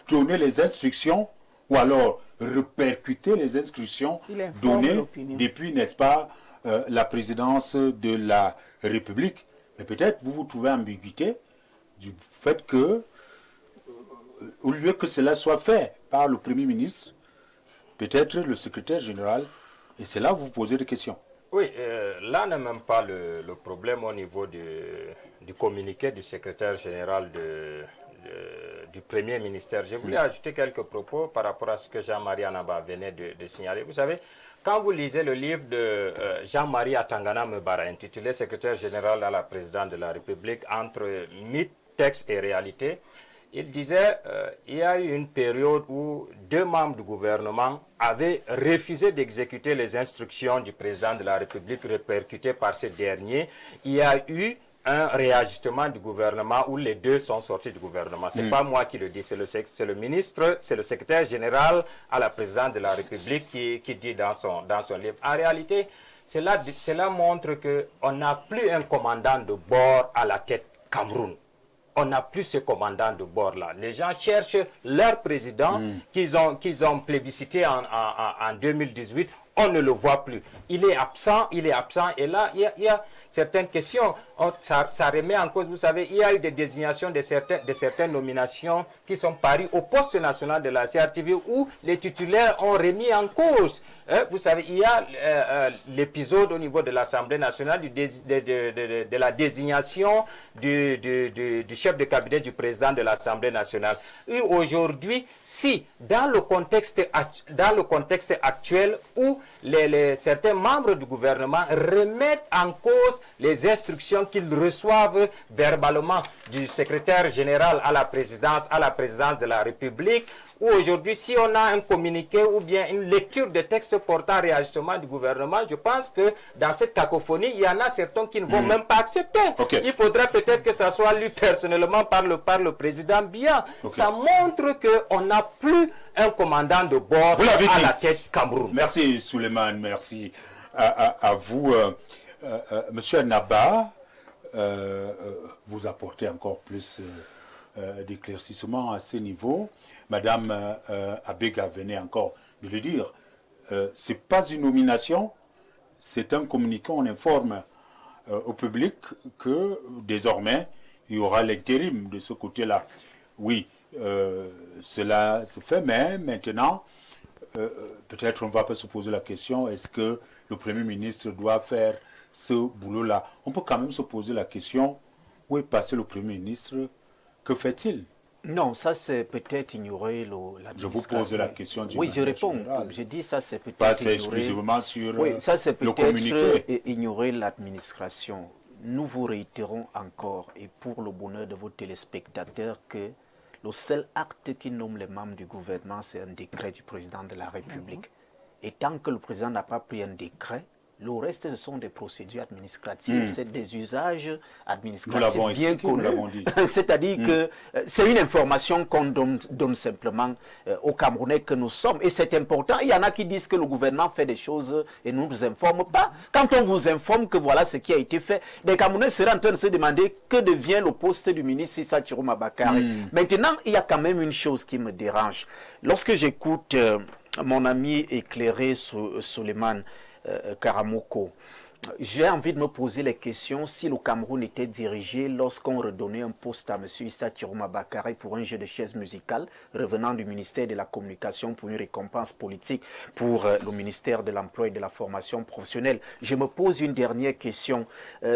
donner les instructions ou alors répercuter les instructions données depuis, n'est-ce pas, la présidence de la République. Mais peut-être vous trouvez ambiguïté du fait que, au lieu que cela soit fait par le Premier ministre, peut-être le secrétaire général, et c'est là où vous posez des questions. Oui, là n'est même pas le problème au niveau du communiqué du secrétaire général du Premier ministère. Je voulais ajouter quelques propos par rapport à ce que Jean-Marie Anaba venait de signaler. Vous savez, quand vous lisez le livre de Jean-Marie Atangana Mebara, intitulé « Secrétaire général à la présidente de la République entre mythe, texte et réalité », il disait il y a eu une période où 2 membres du gouvernement avaient refusé d'exécuter les instructions du président de la République répercutées par ce dernier. Il y a eu un réajustement du gouvernement où les 2 sont sortis du gouvernement. Ce n'est pas moi qui le dis, c'est le ministre, c'est le secrétaire général à la présidente de la République qui dit dans son livre. En réalité, cela montre qu'on n'a plus un commandant de bord à la tête Cameroun. on n'a plus ce commandant de bord-là. Les gens cherchent leur président qu'ils ont plébiscité en 2018. On ne le voit plus. Il est absent. Et là, il y a certaines questions. Ça remet en cause, vous savez, il y a eu des désignations de certaines nominations qui sont parues au poste national de la CRTV où les titulaires ont remis en cause. Vous savez, il y a l'épisode au niveau de l'Assemblée nationale de la désignation du chef de cabinet du président de l'Assemblée nationale. Et aujourd'hui, si dans le contexte actuel où certains membres du gouvernement remettent en cause les instructions qu'ils reçoivent verbalement du secrétaire général à la présidence de la République, ou aujourd'hui, si on a un communiqué ou bien une lecture de texte portant réajustement du gouvernement, je pense que dans cette cacophonie, il y en a certains qui ne vont même pas accepter. Okay. Il faudrait peut-être que ça soit lu personnellement par le président Biya. Okay. Ça montre qu'on n'a plus un commandant de bord à la tête Cameroun. Merci Souleymane, merci à vous. Monsieur Naba, vous apportez encore plus d'éclaircissement à ce niveau. Madame Abega venait encore de le dire. Ce n'est pas une nomination, c'est un communiqué. On informe au public que désormais, il y aura l'intérim de ce côté-là. Oui, cela se fait, mais maintenant, peut-être on va pas se poser la question, est-ce que le Premier ministre doit faire ce boulot-là? On peut quand même se poser la question, où est passé le Premier ministre? Que fait-il? Non, ça c'est peut-être ignorer l'administration. Je vous pose la question du Oui, je réponds. général. Je dis ça c'est peut-être Pas ignorer. exclusivement sur Oui, ça c'est le communiqué. peut-être ignorer l'administration. Nous vous réitérons encore, et pour le bonheur de vos téléspectateurs, que le seul acte qui nomme les membres du gouvernement, c'est un décret du président de la République. Et tant que le président n'a pas pris un décret, le reste, ce sont des procédures administratives, c'est des usages administratifs bien connus. C'est-à-dire que c'est une information qu'on donne simplement aux Camerounais que nous sommes. Et c'est important. Il y en a qui disent que le gouvernement fait des choses et ne nous informe pas. Quand on vous informe que voilà ce qui a été fait, les Camerounais seraient en train de se demander que devient le poste du ministre Issa Chiroma Bakary. Maintenant, il y a quand même une chose qui me dérange. Lorsque j'écoute mon ami éclairé Souleymane Karamoko, j'ai envie de me poser les questions si le Cameroun était dirigé lorsqu'on redonnait un poste à M. Issa Chiroma Bakary pour un jeu de chaises musicales revenant du ministère de la Communication pour une récompense politique pour le ministère de l'Emploi et de la Formation professionnelle. Je me pose une dernière question.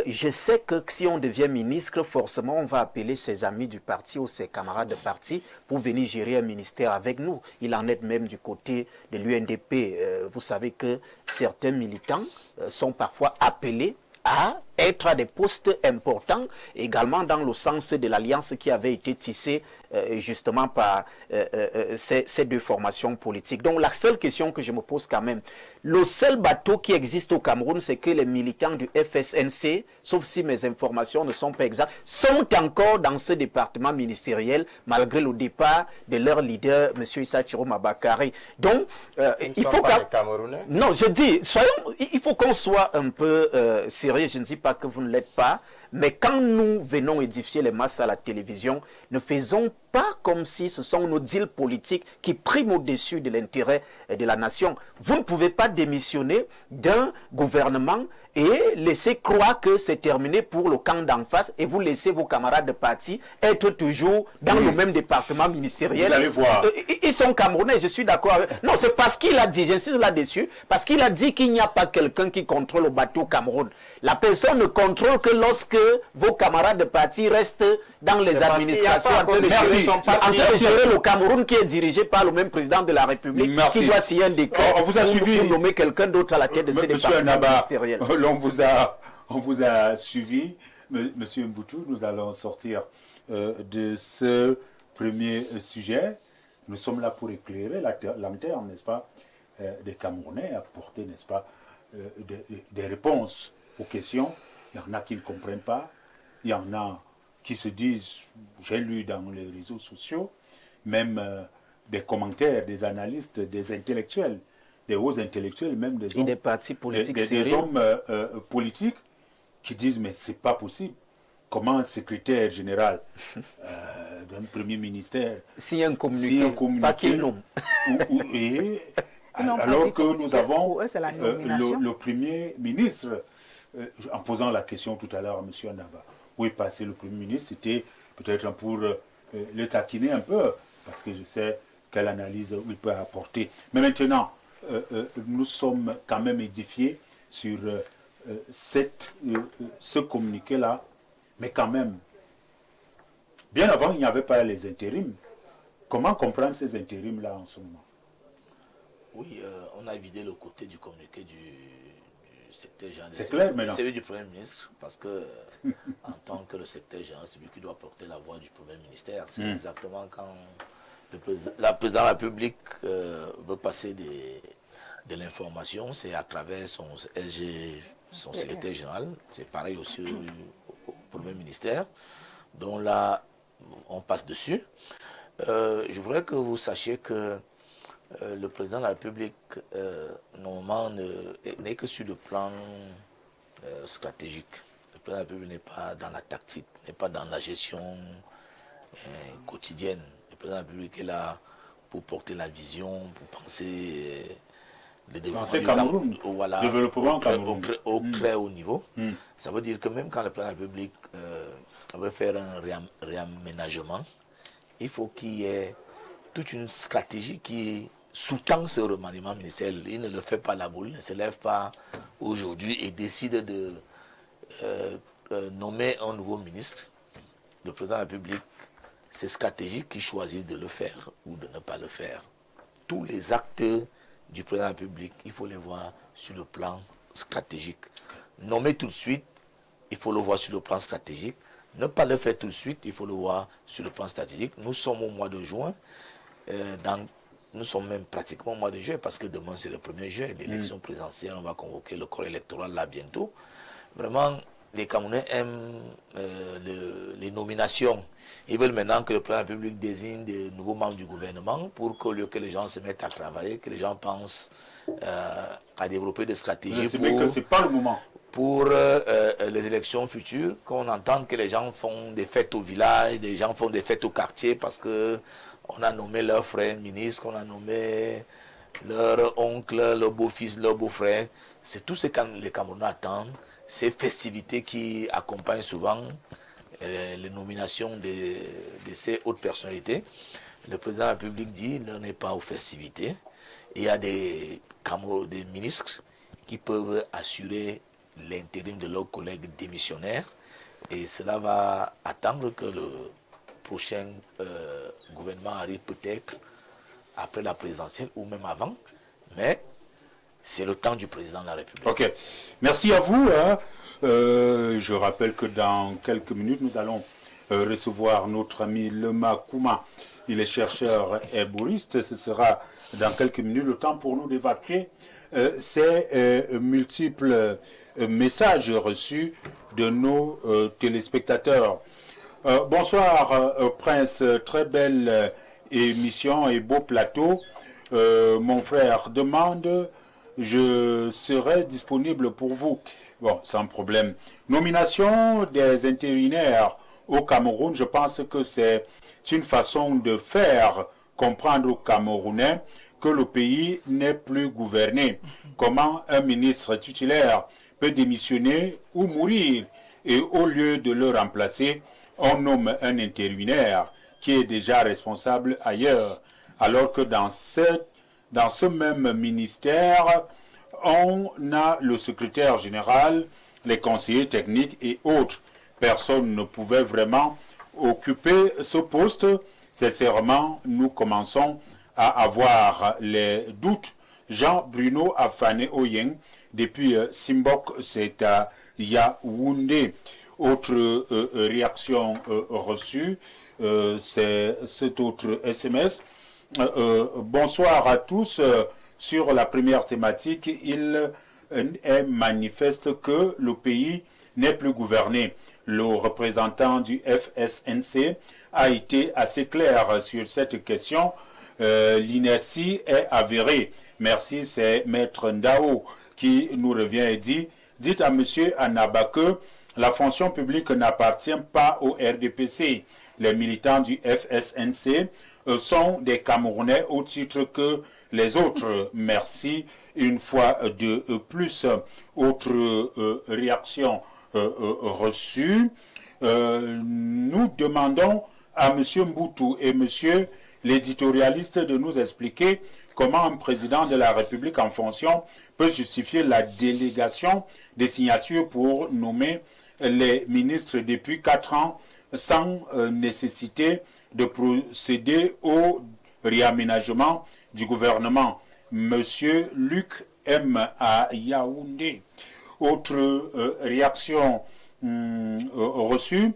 Je sais que si on devient ministre, forcément on va appeler ses amis du parti ou ses camarades de parti pour venir gérer un ministère avec nous. Il en est même du côté de l'UNDP. Vous savez que certains militants sont parfois appelés à être à des postes importants, également dans le sens de l'alliance qui avait été tissée justement par ces deux formations politiques. Donc la seule question que je me pose quand même, le seul bateau qui existe au Cameroun, c'est que les militants du FSNC, sauf si mes informations ne sont pas exactes, sont encore dans ce département ministériel malgré le départ de leur leader, M. Issa Chiroma Bakary. Donc il faut non, je dis, il faut qu'on soit un peu sérieux. Je ne dis pas que vous ne l'êtes pas, mais quand nous venons édifier les masses à la télévision, ne faisons pas comme si ce sont nos deals politiques qui priment au-dessus de l'intérêt de la nation. Vous ne pouvez pas démissionner d'un gouvernement et laisser croire que c'est terminé pour le camp d'en face et vous laissez vos camarades de parti être toujours dans le même département ministériel. Vous allez voir. Ils sont Camerounais, je suis d'accord avec... Non, c'est parce qu'il a dit, j'insiste là-dessus, parce qu'il a dit qu'il n'y a pas quelqu'un qui contrôle le bateau Cameroun. La personne ne contrôle que lorsque vos camarades de parti restent dans les administrations en train de gérer le Cameroun qui est dirigé par le même président de la République qui doit signer un décret pour nommer quelqu'un d'autre à la tête de ces départements ministériels. On vous a suivi, Monsieur Mboutou. Nous allons sortir de ce premier sujet. Nous sommes là pour éclairer la lanterne, n'est-ce pas, des Camerounais, apporter, n'est-ce pas, des réponses aux questions. Il y en a qui ne comprennent pas, il y en a qui se disent, j'ai lu dans les réseaux sociaux, même des commentaires, des analystes, des intellectuels, des hauts intellectuels, même des hommes, des partis politiques des hommes politiques qui disent, mais c'est pas possible. comment un secrétaire général d'un premier ministère Si un communiqué, pas qu'il nomme. Alors que nous avons Pour eux, c'est la nomination. le Premier ministre, en posant la question tout à l'heure à M. Anaba, où est passé le Premier ministre, c'était peut-être pour le taquiner un peu, parce que je sais quelle analyse il peut apporter. Mais maintenant, nous sommes quand même édifiés sur ce communiqué-là, mais quand même, bien avant, il n'y avait pas les intérims. Comment comprendre ces intérims-là en ce moment? Oui, on a vidé le côté du communiqué du secrétaire général. C'est clair maintenant. C'est celui du Premier ministre, parce que en tant que le secrétaire général, c'est lui qui doit porter la voix du Premier ministère. C'est exactement quand la présidente de la République veut passer de l'information, c'est à travers son SG, son secrétaire général. C'est pareil aussi au Premier ministère. Donc là, on passe dessus. Je voudrais que vous sachiez que le président de la République, normalement, n'est que sur le plan stratégique. Le président de la République n'est pas dans la tactique, n'est pas dans la gestion quotidienne. Le président de la République est là pour porter la vision, pour penser le développement du Cameroun, au très haut niveau. Ça veut dire que même quand le président de la République veut faire un réaménagement, il faut qu'il y ait toute une stratégie qui sous-tend ce remaniement ministériel. Il ne le fait pas la boule, il ne se lève pas aujourd'hui et décide de nommer un nouveau ministre. Le président de la République, c'est stratégique qui choisit de le faire ou de ne pas le faire. Tous les actes du président de la République, il faut les voir sur le plan stratégique. Nommer tout de suite, il faut le voir sur le plan stratégique. Ne pas le faire tout de suite, il faut le voir sur le plan stratégique. Nous sommes au mois de juin, nous sommes même pratiquement au mois de juillet, parce que demain c'est le 1er juillet, l'élection présidentielle, on va convoquer le corps électoral là bientôt. Vraiment, les Camerounais aiment les nominations. Ils veulent maintenant que le président de la République désigne des nouveaux membres du gouvernement pour qu'au lieu que les gens se mettent à travailler, que les gens pensent à développer des stratégies c'est pas le moment. Pour les élections futures, qu'on entende que les gens font des fêtes au village, des gens font des fêtes au quartier parce qu'on a nommé leur frère ministre, qu'on a nommé leur oncle, leur beau-fils, leur beau-frère. C'est tout ce que les Camerounais attendent, ces festivités qui accompagnent souvent les nominations de ces hautes personnalités. Le président de la République dit qu'il n'est pas aux festivités. Il y a des ministres qui peuvent assurer l'intérim de leurs collègues démissionnaires, et cela va attendre que le prochain gouvernement arrive peut-être après la présidentielle ou même avant, mais c'est le temps du président de la République. Ok, merci à vous. Je rappelle que dans quelques minutes, nous allons recevoir notre ami Lema Kouma. Il est chercheur herboriste. Ce sera dans quelques minutes le temps pour nous d'évacuer ces multiples messages reçus de nos téléspectateurs. Bonsoir Prince, très belle émission et beau plateau. Mon frère demande, je serai disponible pour vous. Bon, sans problème. Nomination des intérimaires au Cameroun, je pense que c'est une façon de faire comprendre aux Camerounais que le pays n'est plus gouverné. Comment un ministre titulaire peut démissionner ou mourir, et au lieu de le remplacer, on nomme un intérimaire qui est déjà responsable ailleurs, alors que dans ce même ministère, on a le secrétaire général, les conseillers techniques et autres. Personne ne pouvait vraiment occuper ce poste. Sincèrement, nous commençons à avoir les doutes. Jean-Bruno Afane Oyeng, depuis Simbok, c'est à Yaoundé. Autre réaction reçue, c'est cet autre SMS. Bonsoir à tous. Sur la première thématique, il est manifeste que le pays n'est plus gouverné. Le représentant du FSNC a été assez clair sur cette question. L'inertie est avérée. Merci, c'est Maître Ndao qui nous revient et dit, dites à M. Anaba que La fonction publique n'appartient pas au RDPC. Les militants du FSNC sont des Camerounais au titre que les autres. Merci une fois de plus. Autre réaction reçue. Nous demandons à M. Mboutou et M. l'éditorialiste de nous expliquer comment un président de la République en fonction peut justifier la délégation des signatures pour nommer les ministres depuis 4 ans sans nécessité de procéder au réaménagement du gouvernement. Monsieur Luc M. à Yaoundé. Autre réaction reçue.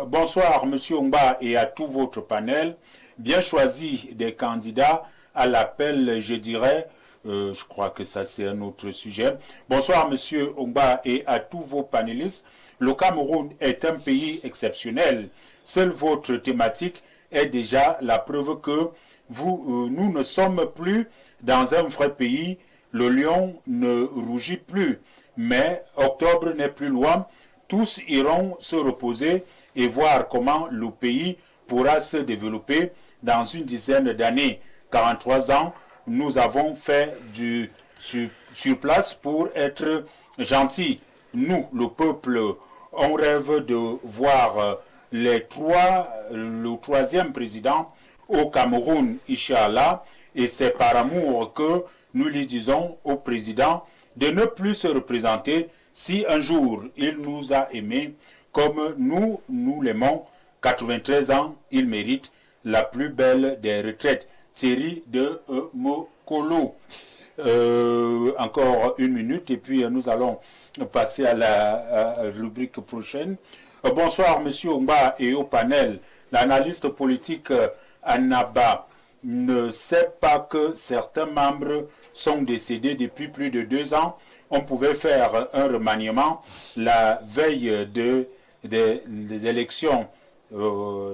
Bonsoir, Monsieur Omba, et à tout votre panel. Bien choisi des candidats à l'appel, je dirais. Je crois que ça, c'est un autre sujet. Bonsoir, Monsieur Omba, et à tous vos panélistes. Le Cameroun est un pays exceptionnel. Seule votre thématique est déjà la preuve que nous ne sommes plus dans un vrai pays. Le lion ne rougit plus. Mais octobre n'est plus loin. Tous iront se reposer et voir comment le pays pourra se développer dans une dizaine d'années. 43 ans, nous avons fait sur place pour être gentils. Nous, le peuple, on rêve de voir le troisième président au Cameroun, Inch'Allah, et c'est par amour que nous lui disons au président de ne plus se représenter si un jour il nous a aimés comme nous l'aimons. 93 ans, il mérite la plus belle des retraites. Thierry de Mokolo. Encore 1 minute et puis nous allons passer à la rubrique prochaine. Bonsoir, Monsieur Omba et au panel. L'analyste politique Annaba ne sait pas que certains membres sont décédés depuis plus de 2 ans. On pouvait faire un remaniement la veille des élections.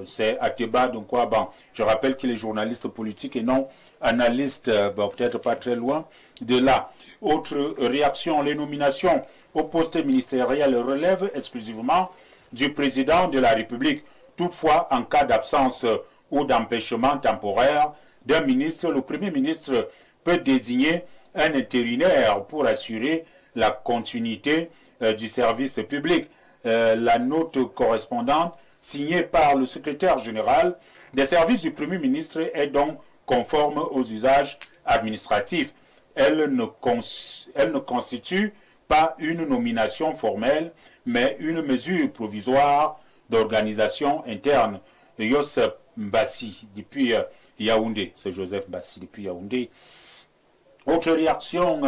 C'est Ateba Dunkwaban. Je rappelle qu'il est journaliste politique et non analyste, peut-être pas très loin de là. Autre réaction, les nominations au poste ministériel relèvent exclusivement du président de la République. Toutefois, en cas d'absence ou d'empêchement temporaire d'un ministre, le Premier ministre peut désigner un intérimaire pour assurer la continuité du service public. La note correspondante signée par le secrétaire général des services du Premier ministre est donc conforme aux usages administratifs. Elle ne constitue pas une nomination formelle, mais une mesure provisoire d'organisation interne. Joseph Mbassi, depuis Yaoundé, c'est Joseph Mbassi depuis Yaoundé. Autre réaction,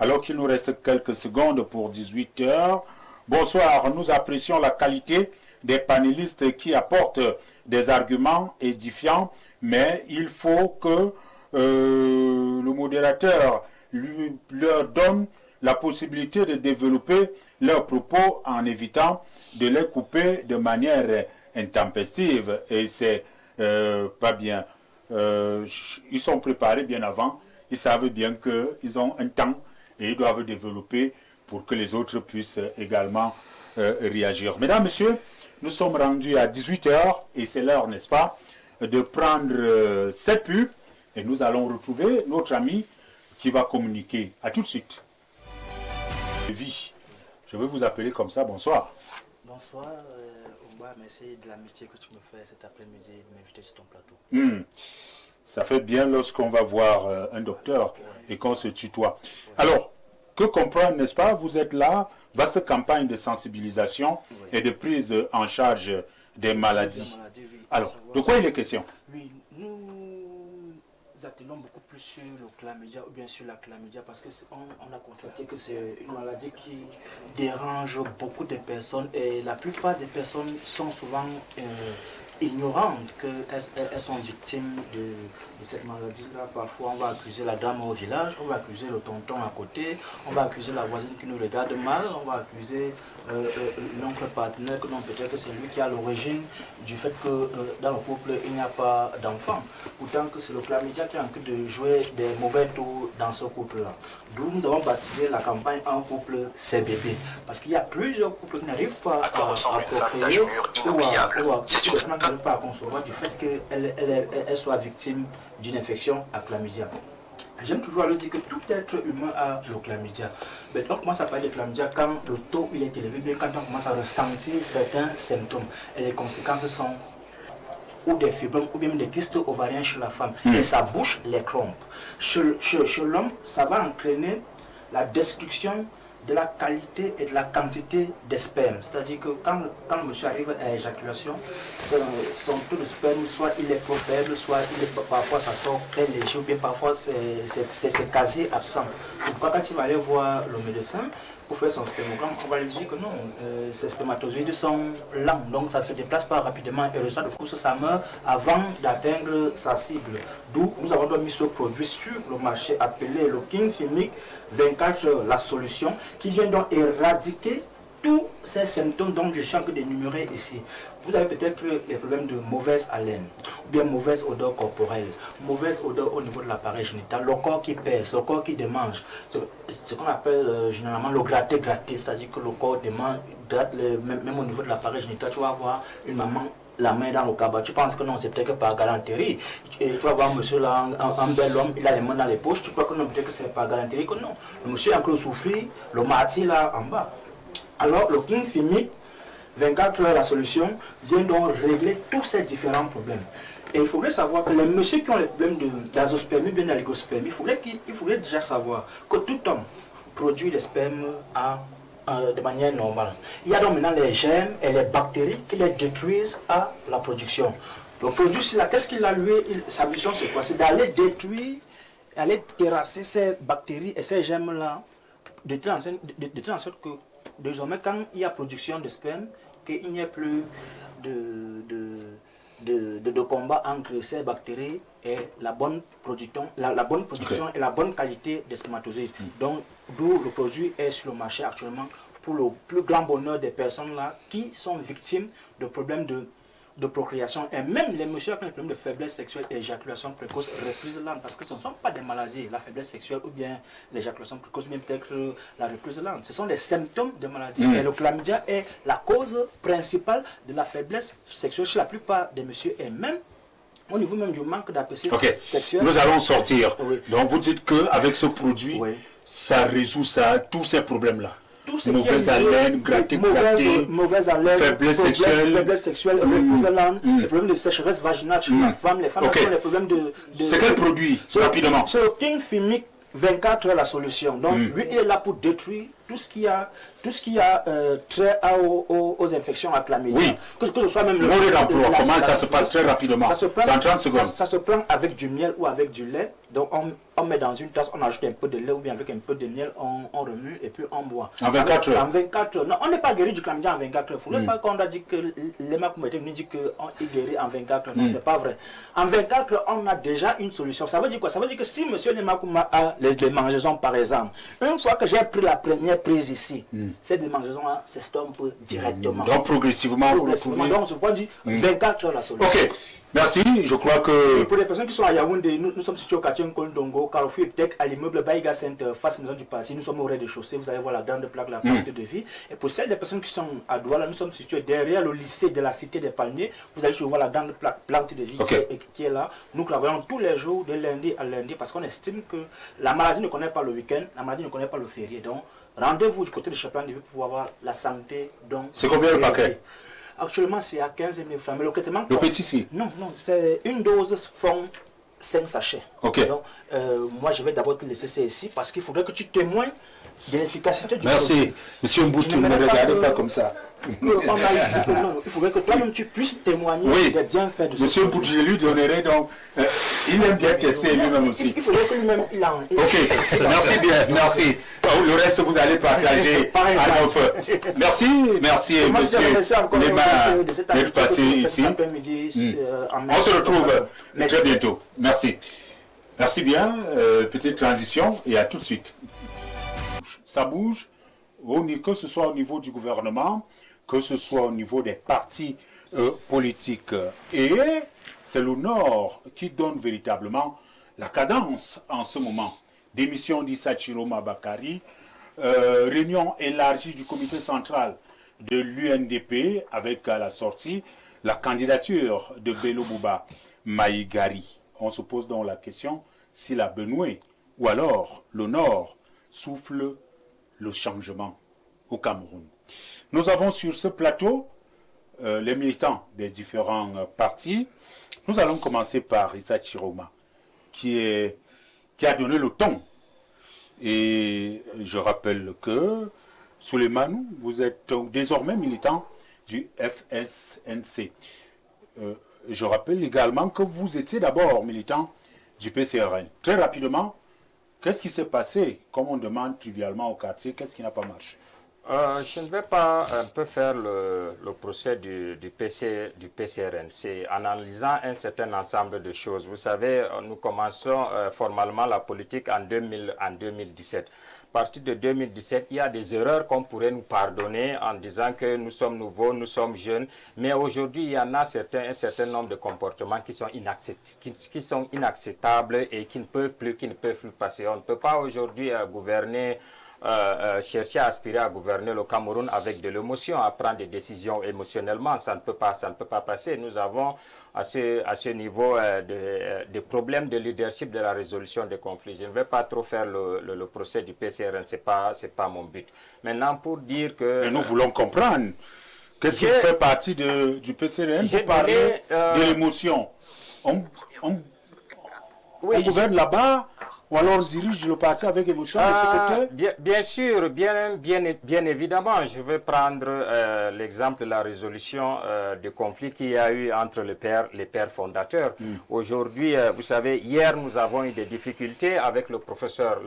alors qu'il nous reste quelques secondes pour 18 heures. Bonsoir, nous apprécions la qualité des panélistes qui apportent des arguments édifiants, mais il faut que le modérateur leur donne la possibilité de développer leurs propos en évitant de les couper de manière intempestive. Et c'est pas bien. Ils sont préparés bien avant. Ils savent bien qu'ils ont un temps et ils doivent développer pour que les autres puissent également réagir. Mesdames, Messieurs, nous sommes rendus à 18h et c'est l'heure, n'est-ce pas, de prendre cette pub et nous allons retrouver notre ami qui va communiquer. À tout de suite. Je vais vous appeler comme ça. Bonsoir. Bonsoir, Omba. Merci de l'amitié que tu me fais cet après-midi de m'inviter sur ton plateau. Ça fait bien lorsqu'on va voir un docteur et qu'on se tutoie. Alors, que comprendre, n'est-ce pas? Vous êtes là, vaste campagne de sensibilisation et de prise en charge des maladies. Alors, de quoi il est question? Oui, nous attelons beaucoup plus sur le chlamydia ou bien sur la chlamydia parce qu'on a constaté que c'est une maladie qui dérange beaucoup de personnes et la plupart des personnes sont souvent ignorantes qu'elles sont victimes de cette maladie-là. Parfois, on va accuser la dame au village, on va accuser le tonton à côté, on va accuser la voisine qui nous regarde mal, on va accuser l'oncle partenaire que non, peut-être que c'est lui qui a l'origine du fait que dans le couple, il n'y a pas d'enfant. Pourtant que c'est le chlamydia qui est en train de jouer des mauvais tours dans ce couple-là. D'où nous avons baptisé la campagne Un couple, c'est bébé. Parce qu'il y a plusieurs couples qui n'arrivent pas à procréer ou n'arrivent pas à concevoir du fait qu'elle soit victime d'une infection à chlamydia. J'aime toujours le dire que tout être humain a le chlamydia. Mais on commence à parler de chlamydia quand le taux il est élevé, bien quand on commence à ressentir certains symptômes. Et les conséquences sont ou des fibromes ou bien des kystes ovariens chez la femme. Et ça bouche les trompes. Chez l'homme, ça va entraîner la destruction de la qualité et de la quantité des spermes. C'est-à-dire que quand le monsieur arrive à l'éjaculation, son taux de sperme, soit il est trop faible, soit parfois ça sort très léger, ou bien parfois c'est quasi absent. C'est pourquoi quand il va aller voir le médecin, pour faire son spermogramme, on va lui dire que non, ces spermatozoïdes sont lents, donc ça ne se déplace pas rapidement et le résultat de course, ça meurt avant d'atteindre sa cible. D'où nous avons mis ce produit sur le marché appelé le King Chimique 24 heures, la solution, qui vient donc éradiquer tous ces symptômes dont je suis en train d'énumérer ici. Vous avez peut-être les problèmes de mauvaise haleine, ou bien mauvaise odeur corporelle, mauvaise odeur au niveau de l'appareil génital, le corps qui pèse, le corps qui démange, ce qu'on appelle généralement le gratter, c'est-à-dire que le corps démange, même au niveau de l'appareil génital, tu vas avoir une maman la main dans le cabas, tu penses que non, c'est peut-être que par galanterie. Et tu vas voir un monsieur là, un bel homme, il a les mains dans les poches, tu crois que non, peut-être que c'est par galanterie, que non. Le monsieur est en train de souffrir, le martyr là en bas. Alors le King Chimique 24 heures, la solution vient donc régler tous ces différents problèmes. Et il faudrait savoir que les messieurs qui ont les problèmes d'azospermie, bien d'oligospermie, il faudrait déjà savoir que tout homme produit des spermes de manière normale. Il y a donc maintenant les germes et les bactéries qui les détruisent à la production. Le produit, qu'est-ce qu'il a lui? Sa mission, c'est quoi? C'est d'aller détruire, aller terrasser ces bactéries et ces germes-là, de telle en sorte que désormais, quand il y a production de sperme, qu'il n'y ait plus de combat entre ces bactéries et la bonne production, et la bonne qualité des spermatozoïdes. Donc, d'où le produit est sur le marché actuellement pour le plus grand bonheur des personnes là qui sont victimes de problèmes de procréation. Et même les messieurs qui ont des problèmes de faiblesse sexuelle et éjaculation précoce, reprise lente, parce que ce ne sont pas des maladies, la faiblesse sexuelle ou bien l'éjaculation précoce, ou bien peut-être la reprise lente. Ce sont des symptômes de maladie. Et le chlamydia est la cause principale de la faiblesse sexuelle chez la plupart des messieurs et même au niveau même du manque d'appétit sexuel. Nous allons sortir. Oui. Donc vous dites qu'avec ce produit, ça résout tous ces problèmes-là. Mauvaise haleine, mauvaise haleine, faiblesse sexuelle, reprise lente, les problèmes de sécheresse vaginale chez la femme, les femmes ont les problèmes de... C'est quel produit, rapidement? C'est le King Chimique 24 heures, la solution. Donc lui, il est là pour détruire tout ce qui a trait aux infections à chlamydia. Oui. Que ce soit même le mode d'emploi, comment ça se passe très rapidement? Ça se prend, en 30 secondes. Ça se prend avec du miel ou avec du lait. Donc on met dans une tasse, on ajoute un peu de lait ou bien avec un peu de miel, on remue et puis on boit. En 24 heures? En 24 heures. Non, on n'est pas guéri du chlamydia en 24 heures. Il ne faudrait pas qu'on a dit que les macométés nous disent qu'on est guéri en 24 heures. Non, c'est pas vrai. En 24 heures, on a déjà une solution. Ça veut dire quoi? Ça veut dire que si monsieur Nemakouma a les démangeaisons par exemple, une fois que j'ai pris la première prise ici, ces démangeaisons s'estompent directement. Donc progressivement. Donc je peux dire 24 heures la solution. Ok. Merci, je crois que... Et pour les personnes qui sont à Yaoundé, nous sommes situés au quartier Nkondongo, Carrefour Eptec, à l'immeuble Baïga Center, face à la maison du parti. Nous sommes au rez-de-chaussée, vous allez voir la grande plaque, la qualité de vie. Et pour celles des personnes qui sont à Douala, nous sommes situés derrière le lycée de la Cité des Palmiers. Vous allez voir la grande plaque de vie qui est là. Nous travaillons tous les jours, de lundi à lundi, parce qu'on estime que la maladie ne connaît pas le week-end, la maladie ne connaît pas le férié. Donc, rendez-vous du côté de Chaplain de vie pour avoir la santé. C'est combien le paquet? Actuellement, c'est à 15 000 francs. Mais le traitement... Le petit ici? Non, c'est une dose font 5 sachets. Ok. Donc, moi, je vais d'abord te laisser ça ici parce qu'il faudrait que tu témoignes de l'efficacité du Merci. produit. Monsieur Mboutou, ne me regardez pas comme ça. On a dit que non, il faudrait que toi-même tu puisses témoigner des bienfaits de ce Monsieur produit. Mboutou, je lui donnerai donc. Il aime bien tester lui-même aussi. Il faudrait que lui-même il en. Ok, merci bien, merci. Le reste, vous allez partager à nos feux. Merci, monsieur Lema d'être passé ici. On se retrouve très bientôt. Merci. Merci bien. Petite transition et à tout de suite. Ça bouge, que ce soit au niveau du gouvernement, que ce soit au niveau des partis politiques. Et c'est le Nord qui donne véritablement la cadence en ce moment. Démission d'Issa Chiroma Bakari, réunion élargie du comité central de l'UNDP avec à la sortie la candidature de Bello Bouba Maïgari. On se pose donc la question si la Benoué ou alors le Nord souffle le changement au Cameroun. Nous avons sur ce plateau les militants des différents partis. Nous allons commencer par Issa Chiroma, qui a donné le ton. Et je rappelle que, Souleymane, vous êtes donc désormais militant du FSNC. Je rappelle également que vous étiez d'abord militant du PCRN. Très rapidement, qu'est-ce qui s'est passé, comme on demande trivialement au quartier, qu'est-ce qui n'a pas marché? Je ne vais pas un peu faire le procès du PCRN. C'est en analysant un certain ensemble de choses. Vous savez, nous commençons formellement la politique en 2017. À partir de 2017, il y a des erreurs qu'on pourrait nous pardonner en disant que nous sommes nouveaux, nous sommes jeunes. Mais aujourd'hui, il y en a un certain nombre de comportements qui sont inacceptables et qui ne peuvent plus passer. On ne peut pas aujourd'hui gouverner, chercher à aspirer à gouverner le Cameroun avec de l'émotion, à prendre des décisions émotionnellement. Ça ne peut pas passer. Nous avons à ce niveau des problèmes de leadership de la résolution des conflits. Je ne vais pas trop faire le procès du PCRN, c'est pas mon but. Maintenant, pour dire que... Mais nous voulons comprendre. Qu'est-ce qui fait partie du PCRN pour parler de l'émotion? On gouverne là-bas, ou alors on dirige le parti avec émotion de ce côté? Bien sûr, bien évidemment. Je vais prendre l'exemple de la résolution du conflit qu'il y a eu entre les pères fondateurs. Aujourd'hui, vous savez, hier nous avons eu des difficultés avec le professeur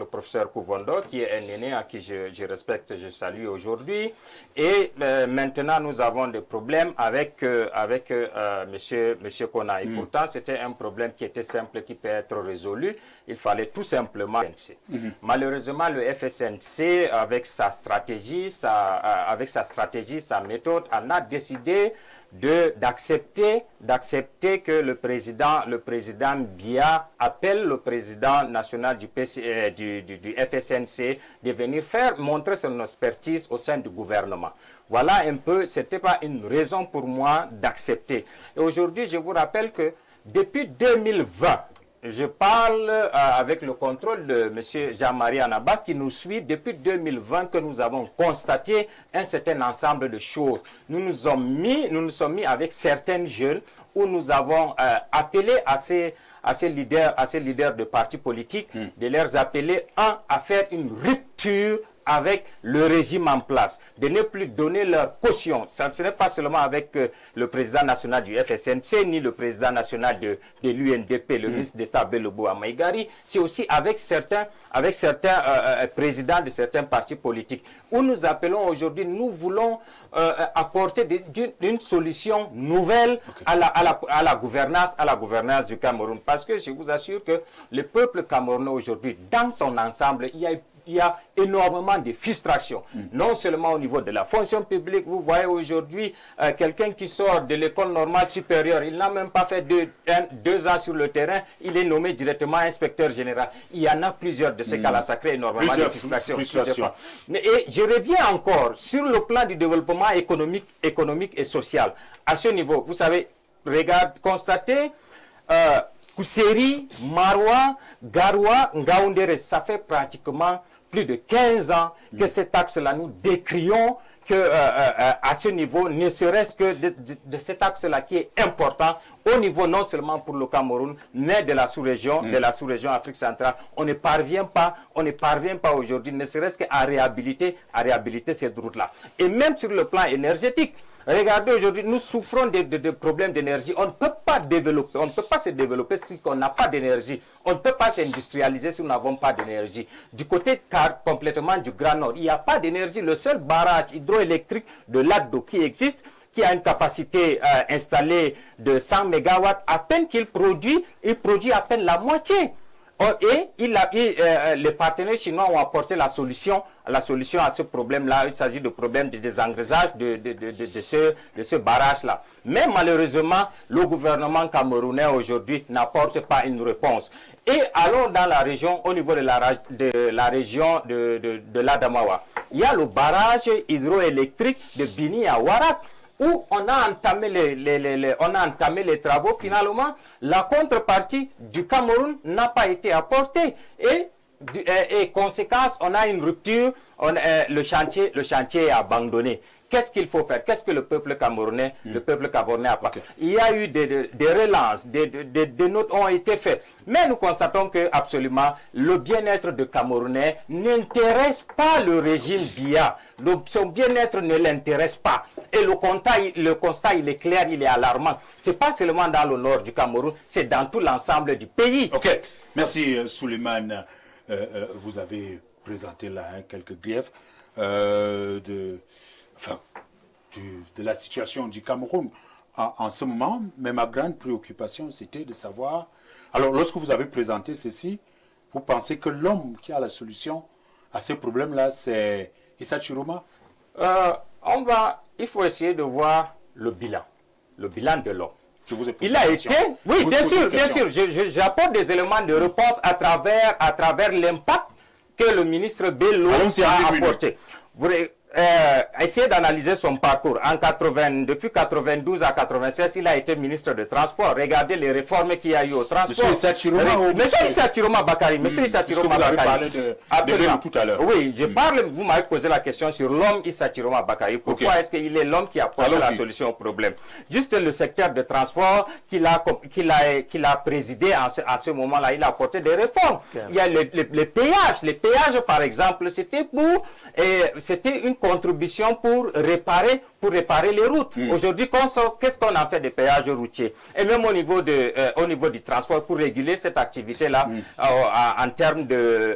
Kouvondo, qui est un aîné à qui je respecte, je salue aujourd'hui. Et maintenant, nous avons des problèmes avec monsieur Kona. Et pourtant, c'était un problème qui était simple, qui peut être résolu. Il fallait tout simplement... Malheureusement, le FSNC, avec sa stratégie, sa méthode, en a décidé d'accepter que le président Biya appelle le président national du FSNC de venir montrer son expertise au sein du gouvernement. Voilà un peu, ce n'était pas une raison pour moi d'accepter. Et aujourd'hui, je vous rappelle que depuis 2020, je parle avec le contrôle de M. Jean-Marie Anaba qui nous suit depuis 2020 que nous avons constaté un certain ensemble de choses. Nous nous sommes mis avec certains jeunes où nous avons appelé à ces leaders de partis politiques de leur appeler à faire une rupture avec le régime en place, de ne plus donner leur caution. Ce n'est pas seulement avec le président national du FSNC, ni le président national de l'UNDP, le ministre d'État Bello Bouba Maïgari, c'est aussi avec certains présidents de certains partis politiques, où nous appelons aujourd'hui, nous voulons apporter une solution nouvelle à la gouvernance du Cameroun. Parce que je vous assure que le peuple camerounais aujourd'hui, dans son ensemble, il y a énormément de frustration, non seulement au niveau de la fonction publique. Vous voyez aujourd'hui quelqu'un qui sort de l'école normale supérieure, il n'a même pas fait 2 ans sur le terrain, il est nommé directement inspecteur général. Il y en a plusieurs de ces cas-là, ça crée énormément de frustration. Et je reviens encore sur le plan du développement économique et social. À ce niveau, vous savez, constatez... Kousseri, Marwa, Garoua, Ngaoundéré, ça fait pratiquement plus de 15 ans que cet axe-là, nous décrions que à ce niveau, ne serait-ce que de cet axe-là qui est important au niveau non seulement pour le Cameroun, mais de la sous-région, Afrique centrale. On ne parvient pas aujourd'hui, ne serait-ce qu'à réhabiliter cette route-là. Et même sur le plan énergétique, regardez aujourd'hui, nous souffrons de problèmes d'énergie. On ne peut pas développer, on ne peut pas se développer si on n'a pas d'énergie. On ne peut pas s'industrialiser si nous n'avons pas d'énergie. Du côté complètement du Grand Nord, il n'y a pas d'énergie. Le seul barrage hydroélectrique de lac d'eau qui existe, qui a une capacité installée de 100 MW, à peine qu'il produit, il produit à peine la moitié. Et les partenaires chinois ont apporté la solution à ce problème-là. Il s'agit de problème de désengrasage de ce barrage-là. Mais malheureusement, le gouvernement camerounais aujourd'hui n'apporte pas une réponse. Et allons dans la région, au niveau de la région de l'Adamawa. Il y a le barrage hydroélectrique de Bini à Warak, où on a entamé les travaux. Finalement, la contrepartie du Cameroun n'a pas été apportée. Et conséquence, on a une rupture, le chantier est abandonné. Qu'est-ce qu'il faut faire? Qu'est-ce que le peuple camerounais a fait? Il y a eu des relances, des notes ont été faites. Mais nous constatons que absolument le bien-être de Camerounais n'intéresse pas le régime Biya. Son bien-être ne l'intéresse pas. Et le constat, il est clair, il est alarmant. Ce n'est pas seulement dans le nord du Cameroun, c'est dans tout l'ensemble du pays. Ok, merci Souleymane. Vous avez présenté là quelques griefs de la situation du Cameroun en ce moment. Mais ma grande préoccupation, c'était de savoir... Alors, lorsque vous avez présenté ceci, vous pensez que l'homme qui a la solution à ces problèmes-là, c'est Issa Chiroma? Il faut essayer de voir le bilan de l'homme. Je vous ai posé Il a été... Oui, bien sûr. J'apporte des éléments de réponse à travers l'impact que le ministre Bello a apporté. Essayez d'analyser son parcours. Depuis 92 à 96, il a été ministre de Transport. Regardez les réformes qu'il y a eu au transport. Monsieur Issa Chiroma Bakari. Monsieur Issa Chiroma Bakari. Vous avez parlé Absolument. tout à l'heure. Oui, je parle, vous m'avez posé la question sur l'homme Issa Chiroma Bakari. Pourquoi est-ce qu'il est l'homme qui apporte la solution au problème? Juste le secteur de transport qu'il a présidé à ce moment-là, il a apporté des réformes. Il y a les péages. Les péages, par exemple, c'était une contribution pour réparer les routes. Aujourd'hui, qu'est-ce qu'on a fait des péages routiers? Et même au niveau du transport, pour réguler cette activité-là, en termes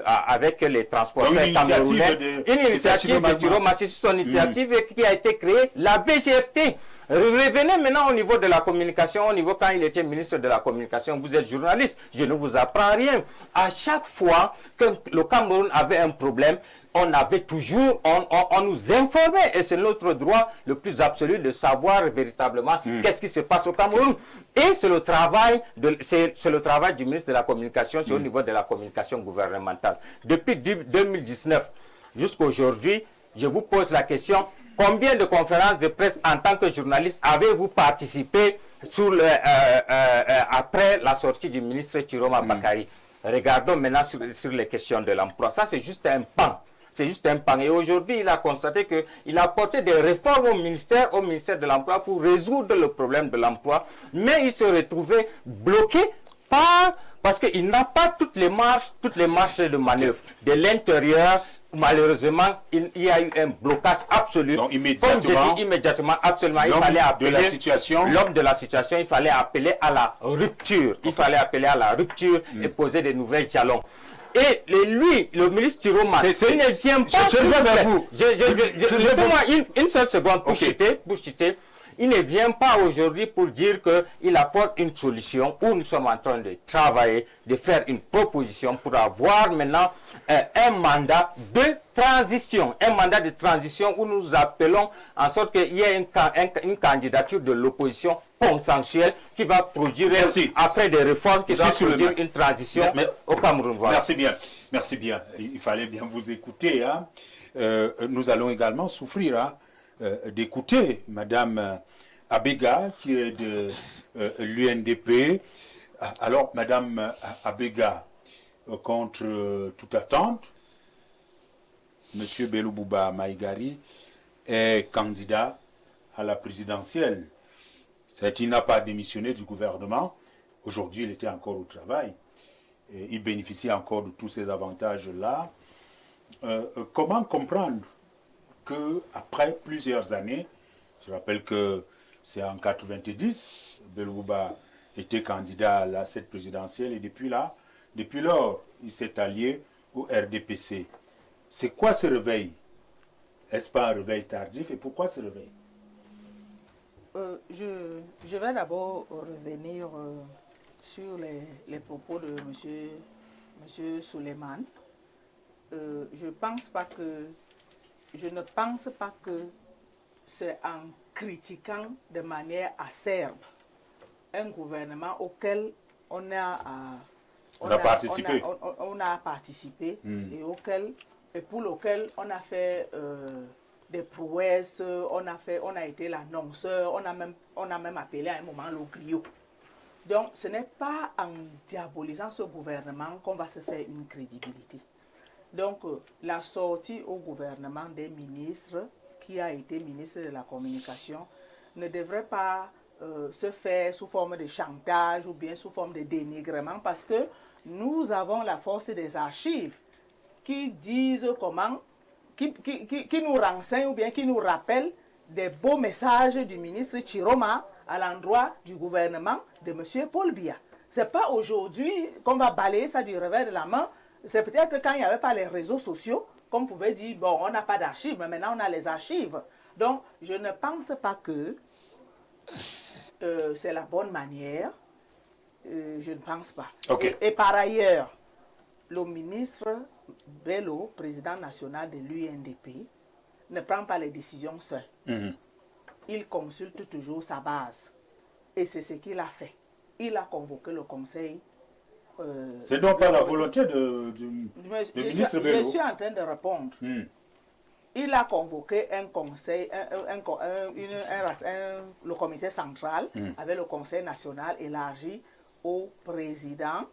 avec les transporteurs camerounais. Une initiative de Chiroma, c'est son initiative qui a été créée, la BGFT. Revenez maintenant au niveau de la communication, quand il était ministre de la communication, vous êtes journaliste, je ne vous apprends rien. À chaque fois que le Cameroun avait un problème, on nous informait, et c'est notre droit le plus absolu de savoir véritablement qu'est-ce qui se passe au Cameroun. Et c'est le travail du ministre de la communication, c'est au niveau de la communication gouvernementale. Depuis 2019 jusqu'à aujourd'hui, je vous pose la question: combien de conférences de presse en tant que journaliste avez-vous participé après la sortie du ministre Chiroma Bakari? Regardons maintenant sur les questions de l'emploi. Ça, c'est juste un pan. Et aujourd'hui, il a constaté qu'il a apporté des réformes au ministère de l'Emploi pour résoudre le problème de l'emploi. Mais il se retrouvait bloqué parce qu'il n'a pas toutes les marches de manœuvre. De l'intérieur, malheureusement, il y a eu un blocage absolu. Donc immédiatement, absolument, il fallait appeler l'homme de la situation, il fallait appeler à la rupture. Et poser de nouvelles jalons. Et lui, le ministre Chiroma, il ne vient pas... Je reviens vers vous. Laissez-moi une seule seconde pour citer. Il ne vient pas aujourd'hui pour dire qu'il apporte une solution où nous sommes en train de travailler, de faire une proposition pour avoir maintenant un mandat de transition. Un mandat de transition où nous appelons en sorte qu'il y ait une candidature de l'opposition consensuelle qui va produire, après des réformes, qui va produire une transition au Cameroun. Voilà. Merci bien. Il fallait bien vous écouter. Hein. Nous allons également souffrir d'écouter Madame Abega, qui est de l'UNDP. Alors, Madame Abega, contre toute attente, M. Bello Bouba Maïgari est candidat à la présidentielle. Il n'a pas démissionné du gouvernement. Aujourd'hui, il était encore au travail. Et il bénéficie encore de tous ces avantages-là. Comment comprendre qu'après plusieurs années, je rappelle que c'est en 90, Bello Bouba était candidat à cette présidentielle et depuis lors, il s'est allié au RDPC. C'est quoi ce réveil? Est-ce pas un réveil tardif et pourquoi ce réveil? Je vais d'abord revenir sur les propos de M. Souleymane. Je ne pense pas que c'est en critiquant de manière acerbe un gouvernement auquel on a participé et pour lequel on a fait des prouesses, on a été l'annonceur, on a même appelé à un moment le griot. Donc ce n'est pas en diabolisant ce gouvernement qu'on va se faire une crédibilité. Donc la sortie au gouvernement des ministres, qui a été ministre de la Communication, ne devrait pas se faire sous forme de chantage ou bien sous forme de dénigrement, parce que nous avons la force des archives qui disent comment, qui nous renseignent ou bien qui nous rappellent des beaux messages du ministre Chiroma à l'endroit du gouvernement de M. Paul Biya. Ce n'est pas aujourd'hui qu'on va balayer ça du revers de la main. C'est peut-être quand il n'y avait pas les réseaux sociaux qu'on pouvait dire, bon, on n'a pas d'archives, mais maintenant on a les archives. Donc, je ne pense pas que c'est la bonne manière. Je ne pense pas. Okay. Et par ailleurs, le ministre Bello, président national de l'UNDP, ne prend pas les décisions seul. Il consulte toujours sa base. Et c'est ce qu'il a fait. Il a convoqué le conseil. C'est donc pas la volonté du ministre Bello. Je suis en train de répondre. Il a convoqué un conseil, le comité central, avec le conseil national élargi au président